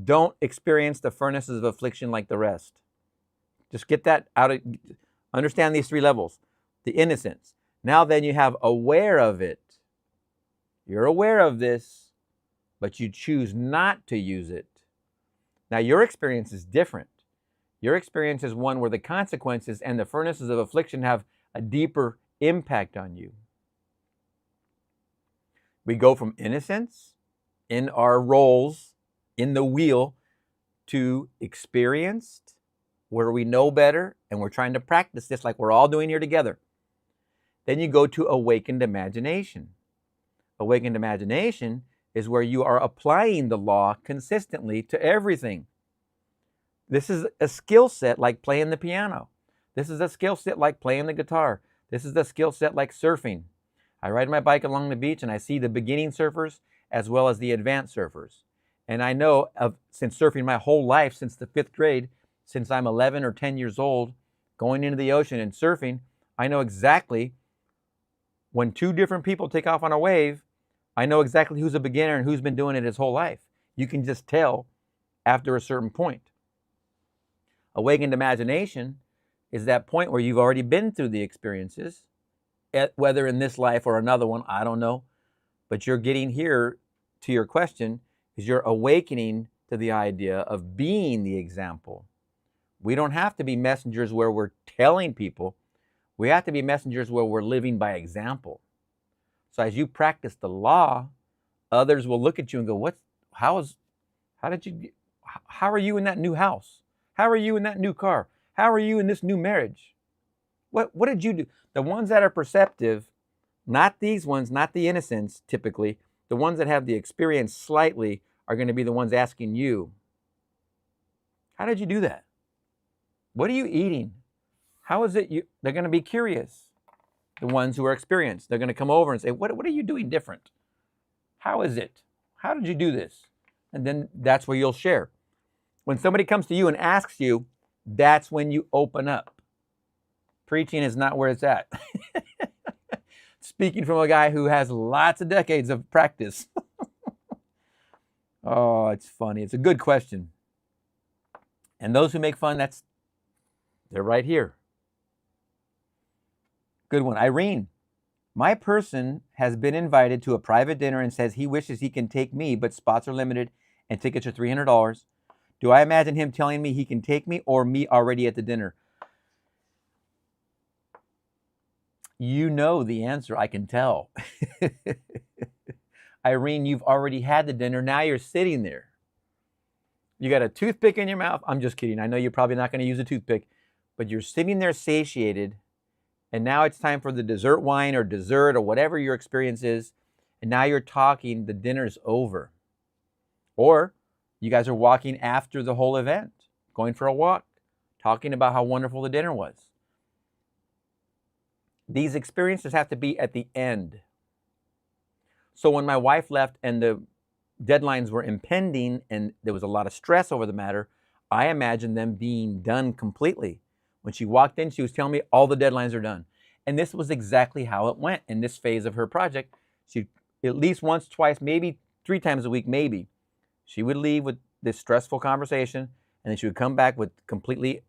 don't experience the furnaces of affliction like the rest. Just get that out understand these 3 levels. The innocents. Now then you have aware of it. You're aware of this, but you choose not to use it. Now your experience is different. Your experience is one where the consequences and the furnaces of affliction have a deeper impact on you. We go from innocence in our roles in the wheel to experienced, where we know better and we're trying to practice this like we're all doing here together. Then you go to awakened imagination. Awakened imagination is where you are applying the law consistently to everything. This is a skill set like playing the piano. This is a skill set like playing the guitar. This is a skill set like surfing. I ride my bike along the beach and I see the beginning surfers as well as the advanced surfers. And I know since surfing my whole life, since the 5th grade, since I'm 11 or 10 years old, going into the ocean and surfing, I know exactly when 2 different people take off on a wave, I know exactly who's a beginner and who's been doing it his whole life. You can just tell after a certain point. Awakened imagination is that point where you've already been through the experiences, whether in this life or another one, I don't know. But you're getting here to your question, is you're awakening to the idea of being the example. We don't have to be messengers where we're telling people. We have to be messengers where we're living by example. So as you practice the law, others will look at you and go, how are you in that new house? How are you in that new car? How are you in this new marriage? What did you do? The ones that are perceptive, not these ones, not the innocents typically, the ones that have the experience slightly are going to be the ones asking you, how did you do that? What are you eating? How is it they're going to be curious. The ones who are experienced, they're going to come over and say, what are you doing different? How is it? How did you do this? And then that's where you'll share. When somebody comes to you and asks you, that's when you open up. Preaching is not where it's at. Speaking from a guy who has lots of decades of practice. Oh, it's funny. It's a good question. And those who make fun, they're right here. Good one. Irene, my person has been invited to a private dinner and says he wishes he can take me, but spots are limited and tickets are $300. Do I imagine him telling me he can take me or me already at the dinner? You know the answer, I can tell. Irene, you've already had the dinner. Now you're sitting there. You got a toothpick in your mouth. I'm just kidding. I know you're probably not going to use a toothpick, but you're sitting there satiated. And now it's time for the dessert wine or dessert or whatever your experience is. And now you're talking, the dinner's over. Or you guys are walking after the whole event, going for a walk, talking about how wonderful the dinner was. These experiences have to be at the end. So when my wife left and the deadlines were impending and there was a lot of stress over the matter, I imagined them being done completely. When she walked in, she was telling me all the deadlines are done. And this was exactly how it went in this phase of her project. She, at least once, twice, maybe 3 times a week, maybe, she would leave with this stressful conversation, and then she would come back with completely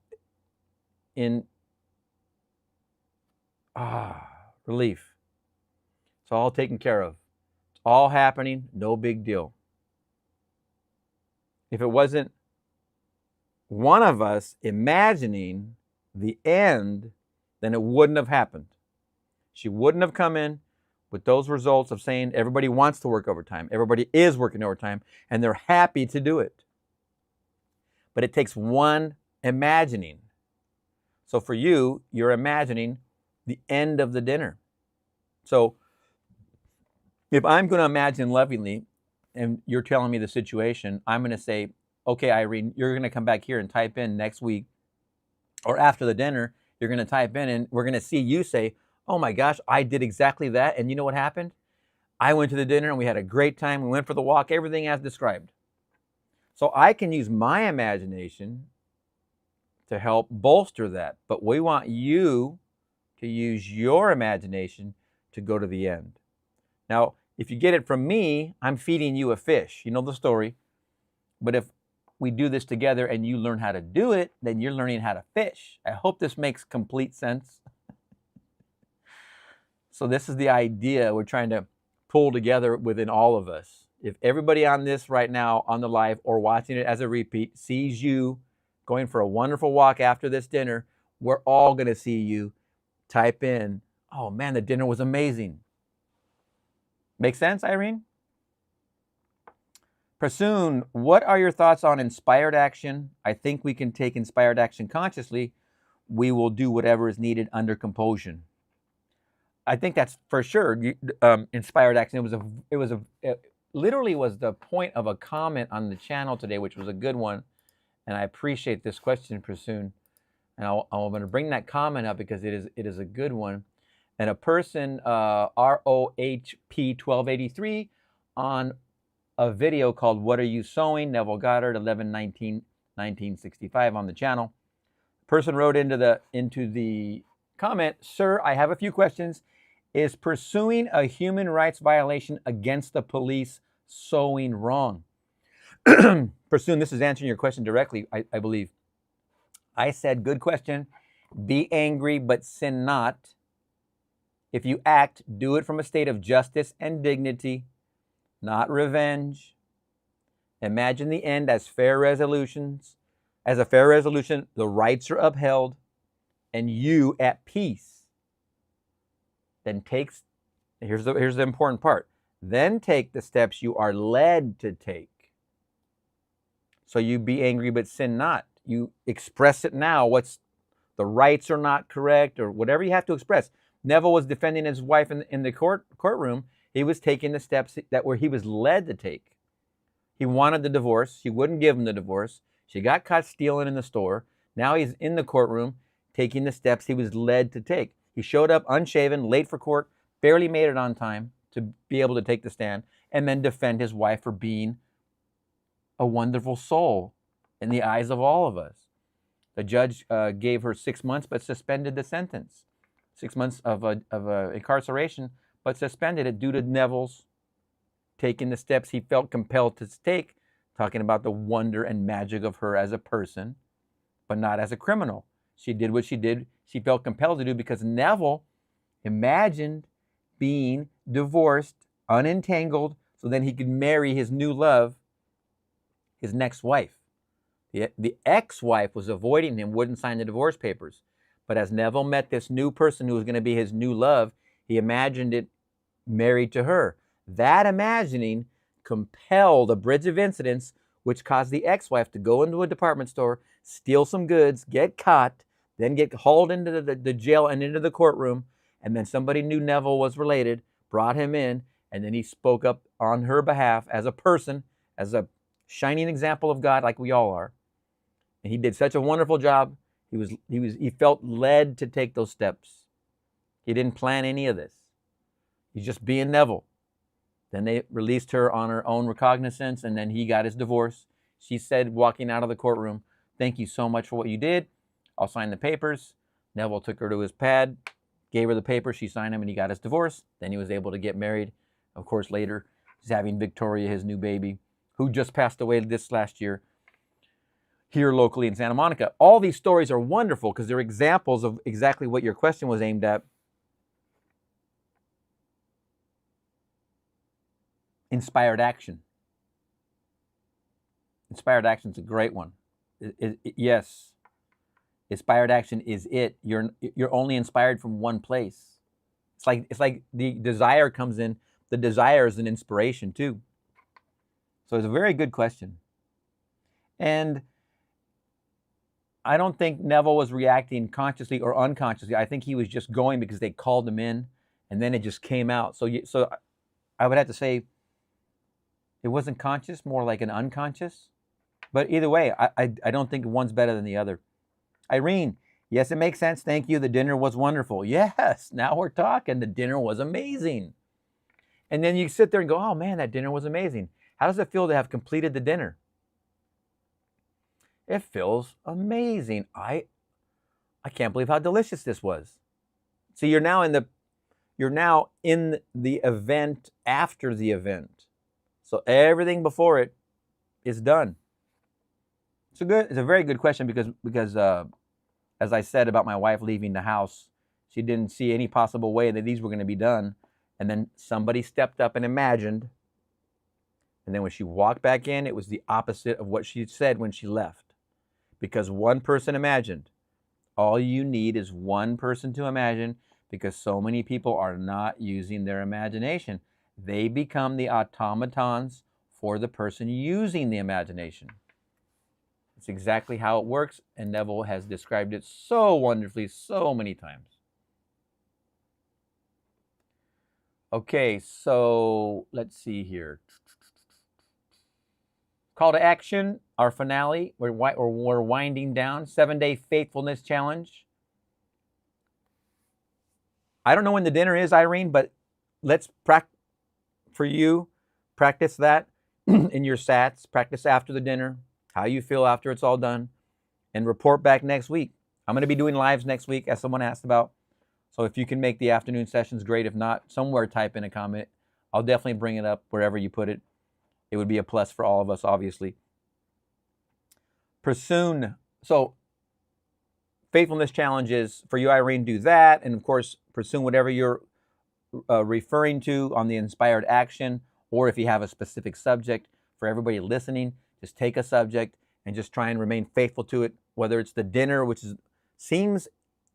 relief. It's all taken care of. It's all happening, no big deal. If it wasn't one of us imagining the end, then it wouldn't have happened. She wouldn't have come in with those results of saying everybody wants to work overtime, everybody is working overtime, and they're happy to do it. But it takes one imagining. So for you, you're imagining the end of the dinner. So if I'm going to imagine lovingly, and you're telling me the situation, I'm going to say, okay, Irene, you're going to come back here and type in next week, or after the dinner, you're going to type in and we're going to see you say, oh my gosh, I did exactly that. And you know what happened? I went to the dinner and we had a great time. We went for the walk, everything as described. So I can use my imagination to help bolster that. But we want you to use your imagination to go to the end. Now, if you get it from me, I'm feeding you a fish. You know the story. But if we do this together and you learn how to do it, then you're learning how to fish. I hope this makes complete sense. So this is the idea we're trying to pull together within all of us. If everybody on this right now, on the live or watching it as a repeat, sees you going for a wonderful walk after this dinner, we're all going to see you type in, oh man, the dinner was amazing. Make sense, Irene? Persoon, what are your thoughts on inspired action? I think we can take inspired action consciously. We will do whatever is needed under compulsion. I think that's for sure inspired action. It literally was the point of a comment on the channel today, which was a good one. And I appreciate this question, Persoon. And I'm going to bring that comment up because it is a good one. And a person, ROHP 1283, on a video called What Are You Sewing? Neville Goddard, 11/19/1965 on the channel. Person wrote into the comment, "Sir, I have a few questions. Is pursuing a human rights violation against the police sewing wrong?" Pursuing, this is answering your question directly, I believe. I said, good question. Be angry, but sin not. If you act, do it from a state of justice and dignity, not revenge. Imagine the end as fair resolutions. As a fair resolution, the rights are upheld, and you at peace. Then here's the important part. Then take the steps you are led to take. So you be angry, but sin not. You express it now. The rights are not correct, or whatever you have to express. Neville was defending his wife in the courtroom. He was taking the steps where he was led to take. He wanted the divorce. She wouldn't give him the divorce. She got caught stealing in the store. Now he's in the courtroom taking the steps he was led to take. He showed up unshaven, late for court, barely made it on time to be able to take the stand, and then defend his wife for being a wonderful soul in the eyes of all of us. The judge gave her 6 months, but suspended the sentence. 6 months of incarceration, but suspended it due to Neville's taking the steps he felt compelled to take, talking about the wonder and magic of her as a person, but not as a criminal. She did what she did. She felt compelled to do because Neville imagined being divorced, unentangled, so then he could marry his new love, his next wife. The ex-wife was avoiding him, wouldn't sign the divorce papers. But as Neville met this new person who was going to be his new love, he imagined it married to her. That imagining compelled a bridge of incidents which caused the ex-wife to go into a department store, steal some goods, get caught, then get hauled into the jail and into the courtroom, and then somebody knew Neville was related, brought him in, and then he spoke up on her behalf as a person, as a shining example of God like we all are. And he did such a wonderful job. He felt led to take those steps. He didn't plan any of this. He's just being Neville. Then they released her on her own recognizance, and then he got his divorce. She said, walking out of the courtroom, "Thank you so much for what you did. I'll sign the papers." Neville took her to his pad, gave her the papers, she signed them, and he got his divorce. Then he was able to get married. Of course, later, he's having Victoria, his new baby, who just passed away this last year, here locally in Santa Monica. All these stories are wonderful because they're examples of exactly what your question was aimed at. Inspired action. Inspired action is a great one. Yes, inspired action is it. You're only inspired from one place. It's like the desire comes in. The desire is an inspiration too. So it's a very good question. And I don't think Neville was reacting consciously or unconsciously. I think he was just going because they called him in, and then it just came out. So I would have to say it wasn't conscious, more like an unconscious. But either way, I don't think one's better than the other. Irene, yes, it makes sense. Thank you. The dinner was wonderful. Yes, now we're talking. The dinner was amazing. And then you sit there and go, oh man, that dinner was amazing. How does it feel to have completed the dinner? It feels amazing. I can't believe how delicious this was. See, you're now in the event after the event. So everything before it is done. It's a very good question because as I said about my wife leaving the house, she didn't see any possible way that these were going to be done. And then somebody stepped up and imagined. And then when she walked back in, it was the opposite of what she said when she left. Because one person imagined. All you need is one person to imagine, because so many people are not using their imagination. They become the automatons for the person using the imagination. It's exactly how it works, and Neville has described it so wonderfully so many times. Okay, so let's see here. Call to action, our finale. We're winding down. 7-day faithfulness challenge. I don't know when the dinner is, Irene, but let's practice that in your sats. Practice after the dinner, how you feel after it's all done, and report back next week. I'm going to be doing lives next week, as someone asked about. So if you can make the afternoon sessions, great. If not, somewhere type in a comment. I'll definitely bring it up wherever you put it. It would be a plus for all of us, obviously. Pursue. So faithfulness challenges for you, Irene, do that. And of course, pursue whatever you're referring to on the inspired action, or if you have a specific subject for everybody listening, just take a subject and just try and remain faithful to it. Whether it's the dinner, which seems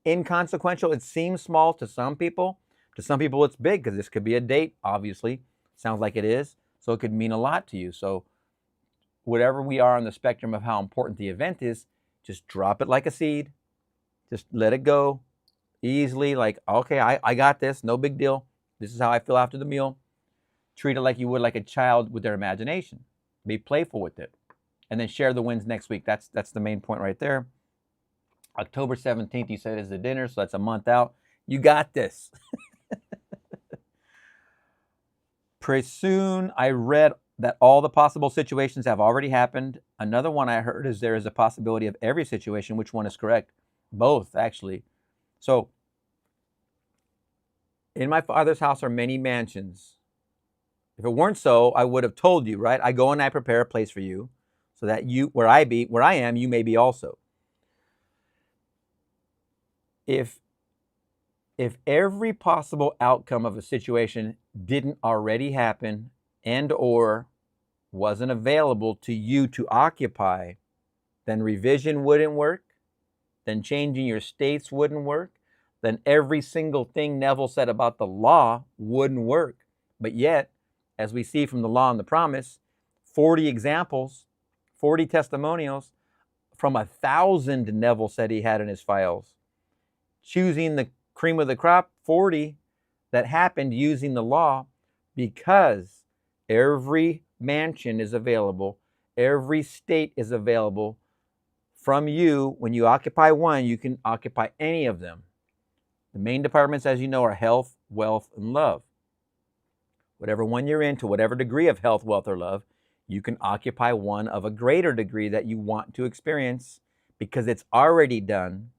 inconsequential, it seems small to some people. To some people, it's big because this could be a date, obviously. Sounds like it is. So it could mean a lot to you. So whatever we are on the spectrum of how important the event is, just drop it like a seed. Just let it go easily. Like, okay, I got this. No big deal. This is how I feel after the meal. Treat it like you would like a child with their imagination. Be playful with it. And then share the wins next week. That's the main point right there. October 17th, you said, is the dinner. So that's a month out. You got this. Pretty soon, I read that all the possible situations have already happened. Another one I heard is there is a possibility of every situation. Which one is correct? Both, actually. So, in my Father's house are many mansions. If it weren't so, I would have told you, right? I go and I prepare a place for you, so that you, where I am, you may be also. If every possible outcome of a situation didn't already happen and or wasn't available to you to occupy, then revision wouldn't work, then changing your states wouldn't work, then every single thing Neville said about the law wouldn't work. But yet, as we see from the law and the promise, 40 examples, 40 testimonials from 1,000 Neville said he had in his files. Choosing the cream of the crop, 40 that happened using the law, because every mansion is available, every state is available from you. When you occupy one, you can occupy any of them. The main departments, as you know, are health, wealth, and love. Whatever one you're in, to whatever degree of health, wealth, or love, you can occupy one of a greater degree that you want to experience because it's already done.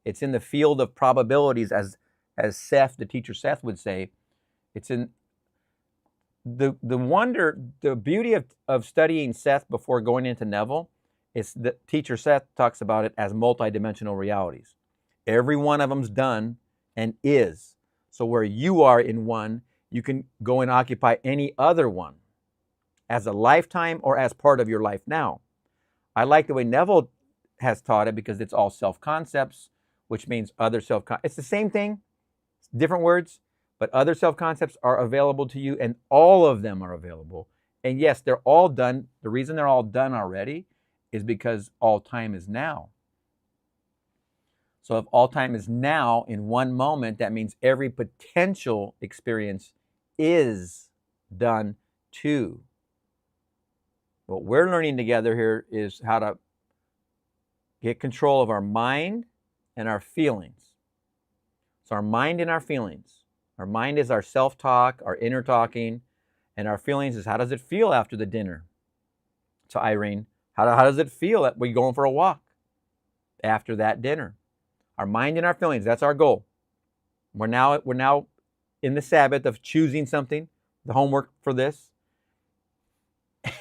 It's in the field of probabilities, as Seth, the teacher Seth, would say. It's in the beauty of studying Seth before going into Neville is that teacher Seth talks about it as multidimensional realities. Every one of them's done and is. So where you are in one, you can go and occupy any other one as a lifetime or as part of your life now. I like the way Neville has taught it because it's all self-concepts, which means other self-concepts. It's the same thing, different words, but other self-concepts are available to you, and all of them are available. And yes, they're all done. The reason they're all done already is because all time is now. So if all time is now in one moment, that means every potential experience is done too. What we're learning together here is how to get control of our mind and our feelings. So our mind and our feelings. Our mind is our self-talk, our inner talking, and our feelings is how does it feel after the dinner? So Irene, how does it feel that we're going for a walk after that dinner? Our mind and our feelings, that's our goal. We're now in the Sabbath of choosing something, the homework for this.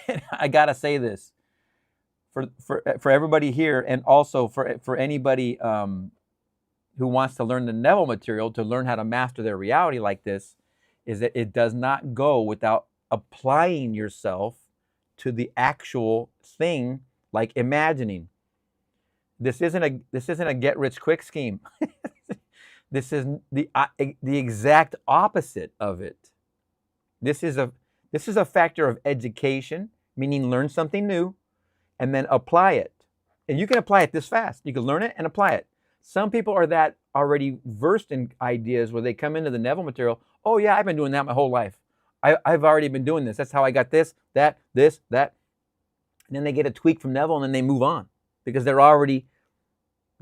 And I gotta say this for everybody here, and also for anybody who wants to learn the Neville material to learn how to master their reality like this, is that it does not go without applying yourself to the actual thing, like imagining. This isn't a get rich quick scheme. This is the exact opposite of it. This is a factor of education, meaning learn something new and then apply it. And you can apply it this fast. You can learn it and apply it. Some people are that already versed in ideas where they come into the Neville material. Oh yeah, I've been doing that my whole life. I've already been doing this. That's how I got this, that. And then they get a tweak from Neville and then they move on because they're already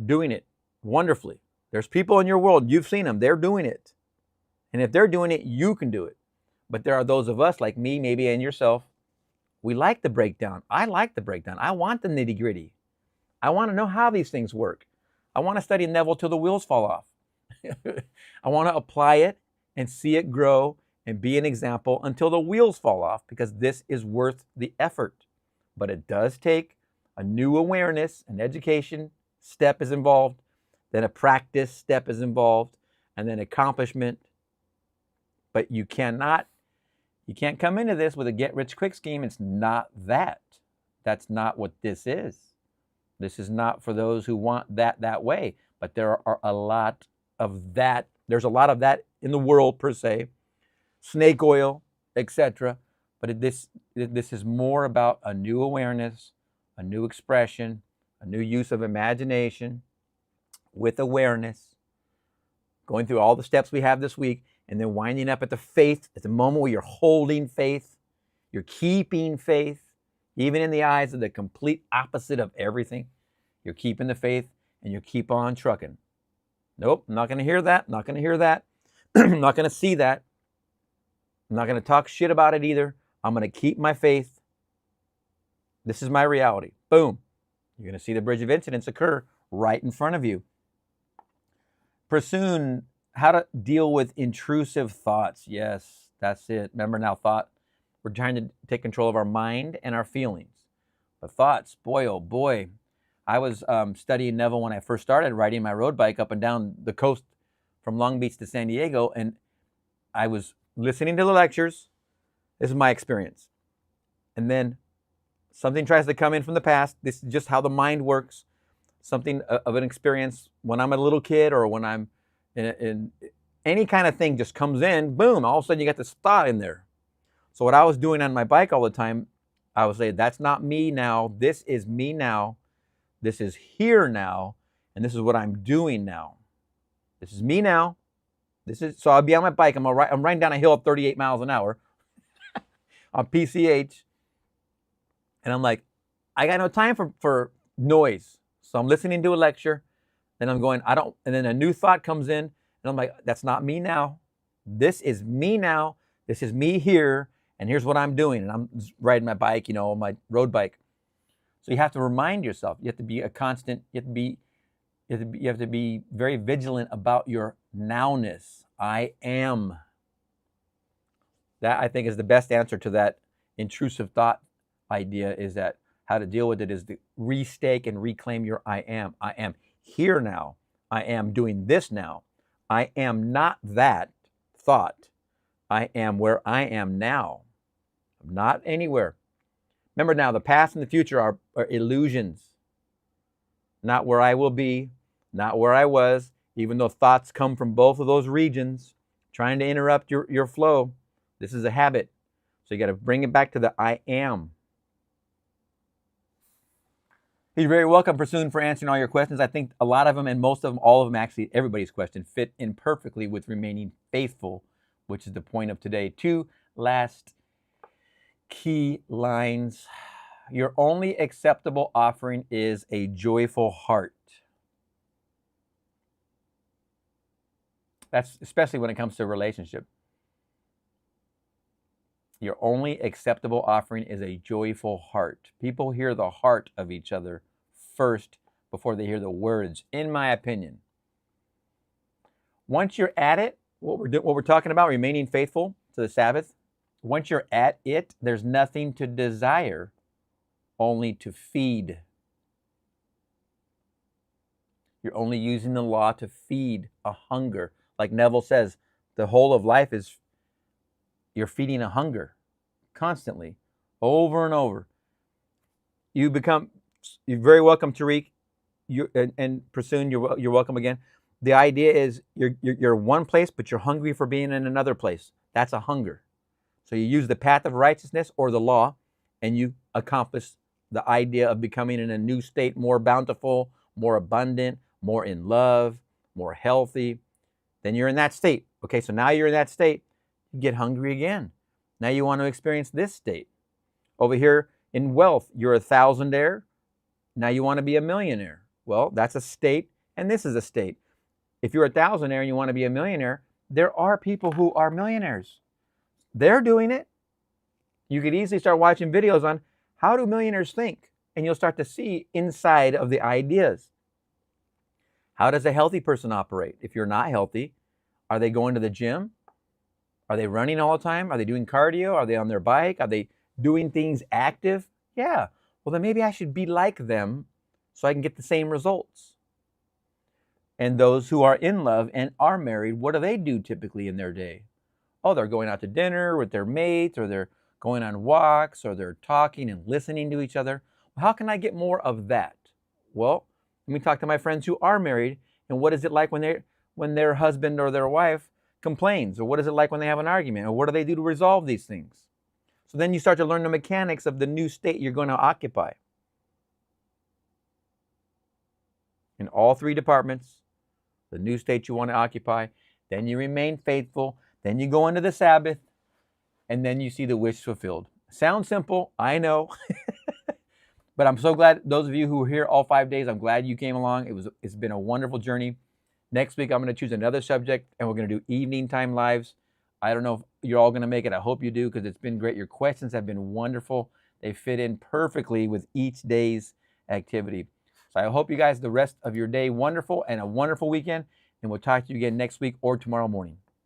doing it wonderfully. There's people in your world, you've seen them, they're doing it. And if they're doing it, you can do it. But there are those of us like me, maybe, and yourself, we like the breakdown. I like the breakdown. I want the nitty-gritty. I want to know how these things work. I want to study Neville till the wheels fall off. I want to apply it and see it grow and be an example until the wheels fall off, because this is worth the effort. But it does take a new awareness, an education step is involved, then a practice step is involved, and then accomplishment. But you can't come into this with a get-rich-quick scheme. It's not that. That's not what this is. This is not for those who want that way. But there are a lot of that. There's a lot of that in the world, per se. Snake oil, etc. But this is more about a new awareness, a new expression, a new use of imagination with awareness, going through all the steps we have this week, and then winding up at the faith, at the moment where you're holding faith, you're keeping faith, even in the eyes of the complete opposite of everything. You're keeping the faith, and you keep on trucking. Nope, I'm not going to hear that, not going to hear that, I'm not going to see that. I'm not going to talk shit about it either. I'm going to keep my faith. This is my reality. Boom. You're going to see the bridge of incidents occur right in front of you. Pursue how to deal with intrusive thoughts. Yes, that's it. Remember now, thought. We're trying to take control of our mind and our feelings. But thoughts, boy, oh boy. I was studying Neville when I first started riding my road bike up and down the coast from Long Beach to San Diego, and I was listening to the lectures. This is my experience. And then something tries to come in from the past. This is just how the mind works. Something of an experience when I'm a little kid, or when I'm in any kind of thing just comes in, boom, all of a sudden you got this thought in there. So what I was doing on my bike all the time, I would say, that's not me now. This is me now. This is here now. And this is what I'm doing now. This is me now. So I'll be on my bike. I'm riding down a hill at 38 miles an hour on PCH. And I'm like, I got no time for noise. So I'm listening to a lecture. Then I'm going, and then a new thought comes in. And I'm like, that's not me now. This is me now. This is me here. And here's what I'm doing. And I'm riding my bike, my road bike. So you have to remind yourself. You have to be a constant, you have to be very vigilant about your nowness. I am. That, I think, is the best answer to that intrusive thought idea, is that how to deal with it is to restake and reclaim your I am. I am here now. I am doing this now. I am not that thought. I am where I am now. I'm not anywhere. Remember now, the past and the future are illusions. Not where I will be, not where I was, even though thoughts come from both of those regions, trying to interrupt your flow. This is a habit. So you got to bring it back to the I am. You're very welcome, Pursuing, for answering all your questions. I think a lot of them, and most of them, all of them, actually, everybody's question fit in perfectly with remaining faithful, which is the point of today. 2 last key lines. Your only acceptable offering is a joyful heart. That's especially when it comes to a relationship. Your only acceptable offering is a joyful heart. People hear the heart of each other first before they hear the words, in my opinion. Once you're at it, what we're talking about, remaining faithful to the Sabbath, once you're at it, there's nothing to desire, only to feed. You're only using the law to feed a hunger. Like Neville says, the whole of life is you're feeding a hunger constantly, over and over. You're very welcome, Tariq. And Pursuing, you're welcome again. The idea is you're one place, but you're hungry for being in another place. That's a hunger. So you use the path of righteousness or the law, and you accomplish the idea of becoming in a new state, more bountiful, more abundant, more in love, more healthy. Then you're in that state. Okay, so now you're in that state. You get hungry again. Now you want to experience this state. Over here in wealth, you're a thousandaire. Now you want to be a millionaire. Well, that's a state, and this is a state. If you're a thousandaire and you want to be a millionaire, there are people who are millionaires. They're doing it. You could easily start watching videos on how do millionaires think, and you'll start to see inside of the ideas. How does a healthy person operate? If you're not healthy, are they going to the gym? Are they running all the time? Are they doing cardio? Are they on their bike? Are they doing things active? Yeah. Well, then maybe I should be like them so I can get the same results. And those who are in love and are married, what do they do typically in their day? Oh, they're going out to dinner with their mates, or they're going on walks, or they're talking and listening to each other. How can I get more of that? Well, let me talk to my friends who are married, and what is it like when their husband or their wife complains, or what is it like when they have an argument, or what do they do to resolve these things? So then you start to learn the mechanics of the new state you're going to occupy. In all three departments, the new state you want to occupy, then you remain faithful, then you go into the Sabbath, and then you see the wish fulfilled. Sounds simple, I know. But I'm so glad, those of you who were here all 5 days, I'm glad you came along. It's been a wonderful journey. Next week, I'm going to choose another subject, and we're going to do evening time lives. I don't know if you're all going to make it. I hope you do, because it's been great. Your questions have been wonderful. They fit in perfectly with each day's activity. So I hope you guys, the rest of your day, wonderful and a wonderful weekend. And we'll talk to you again next week or tomorrow morning.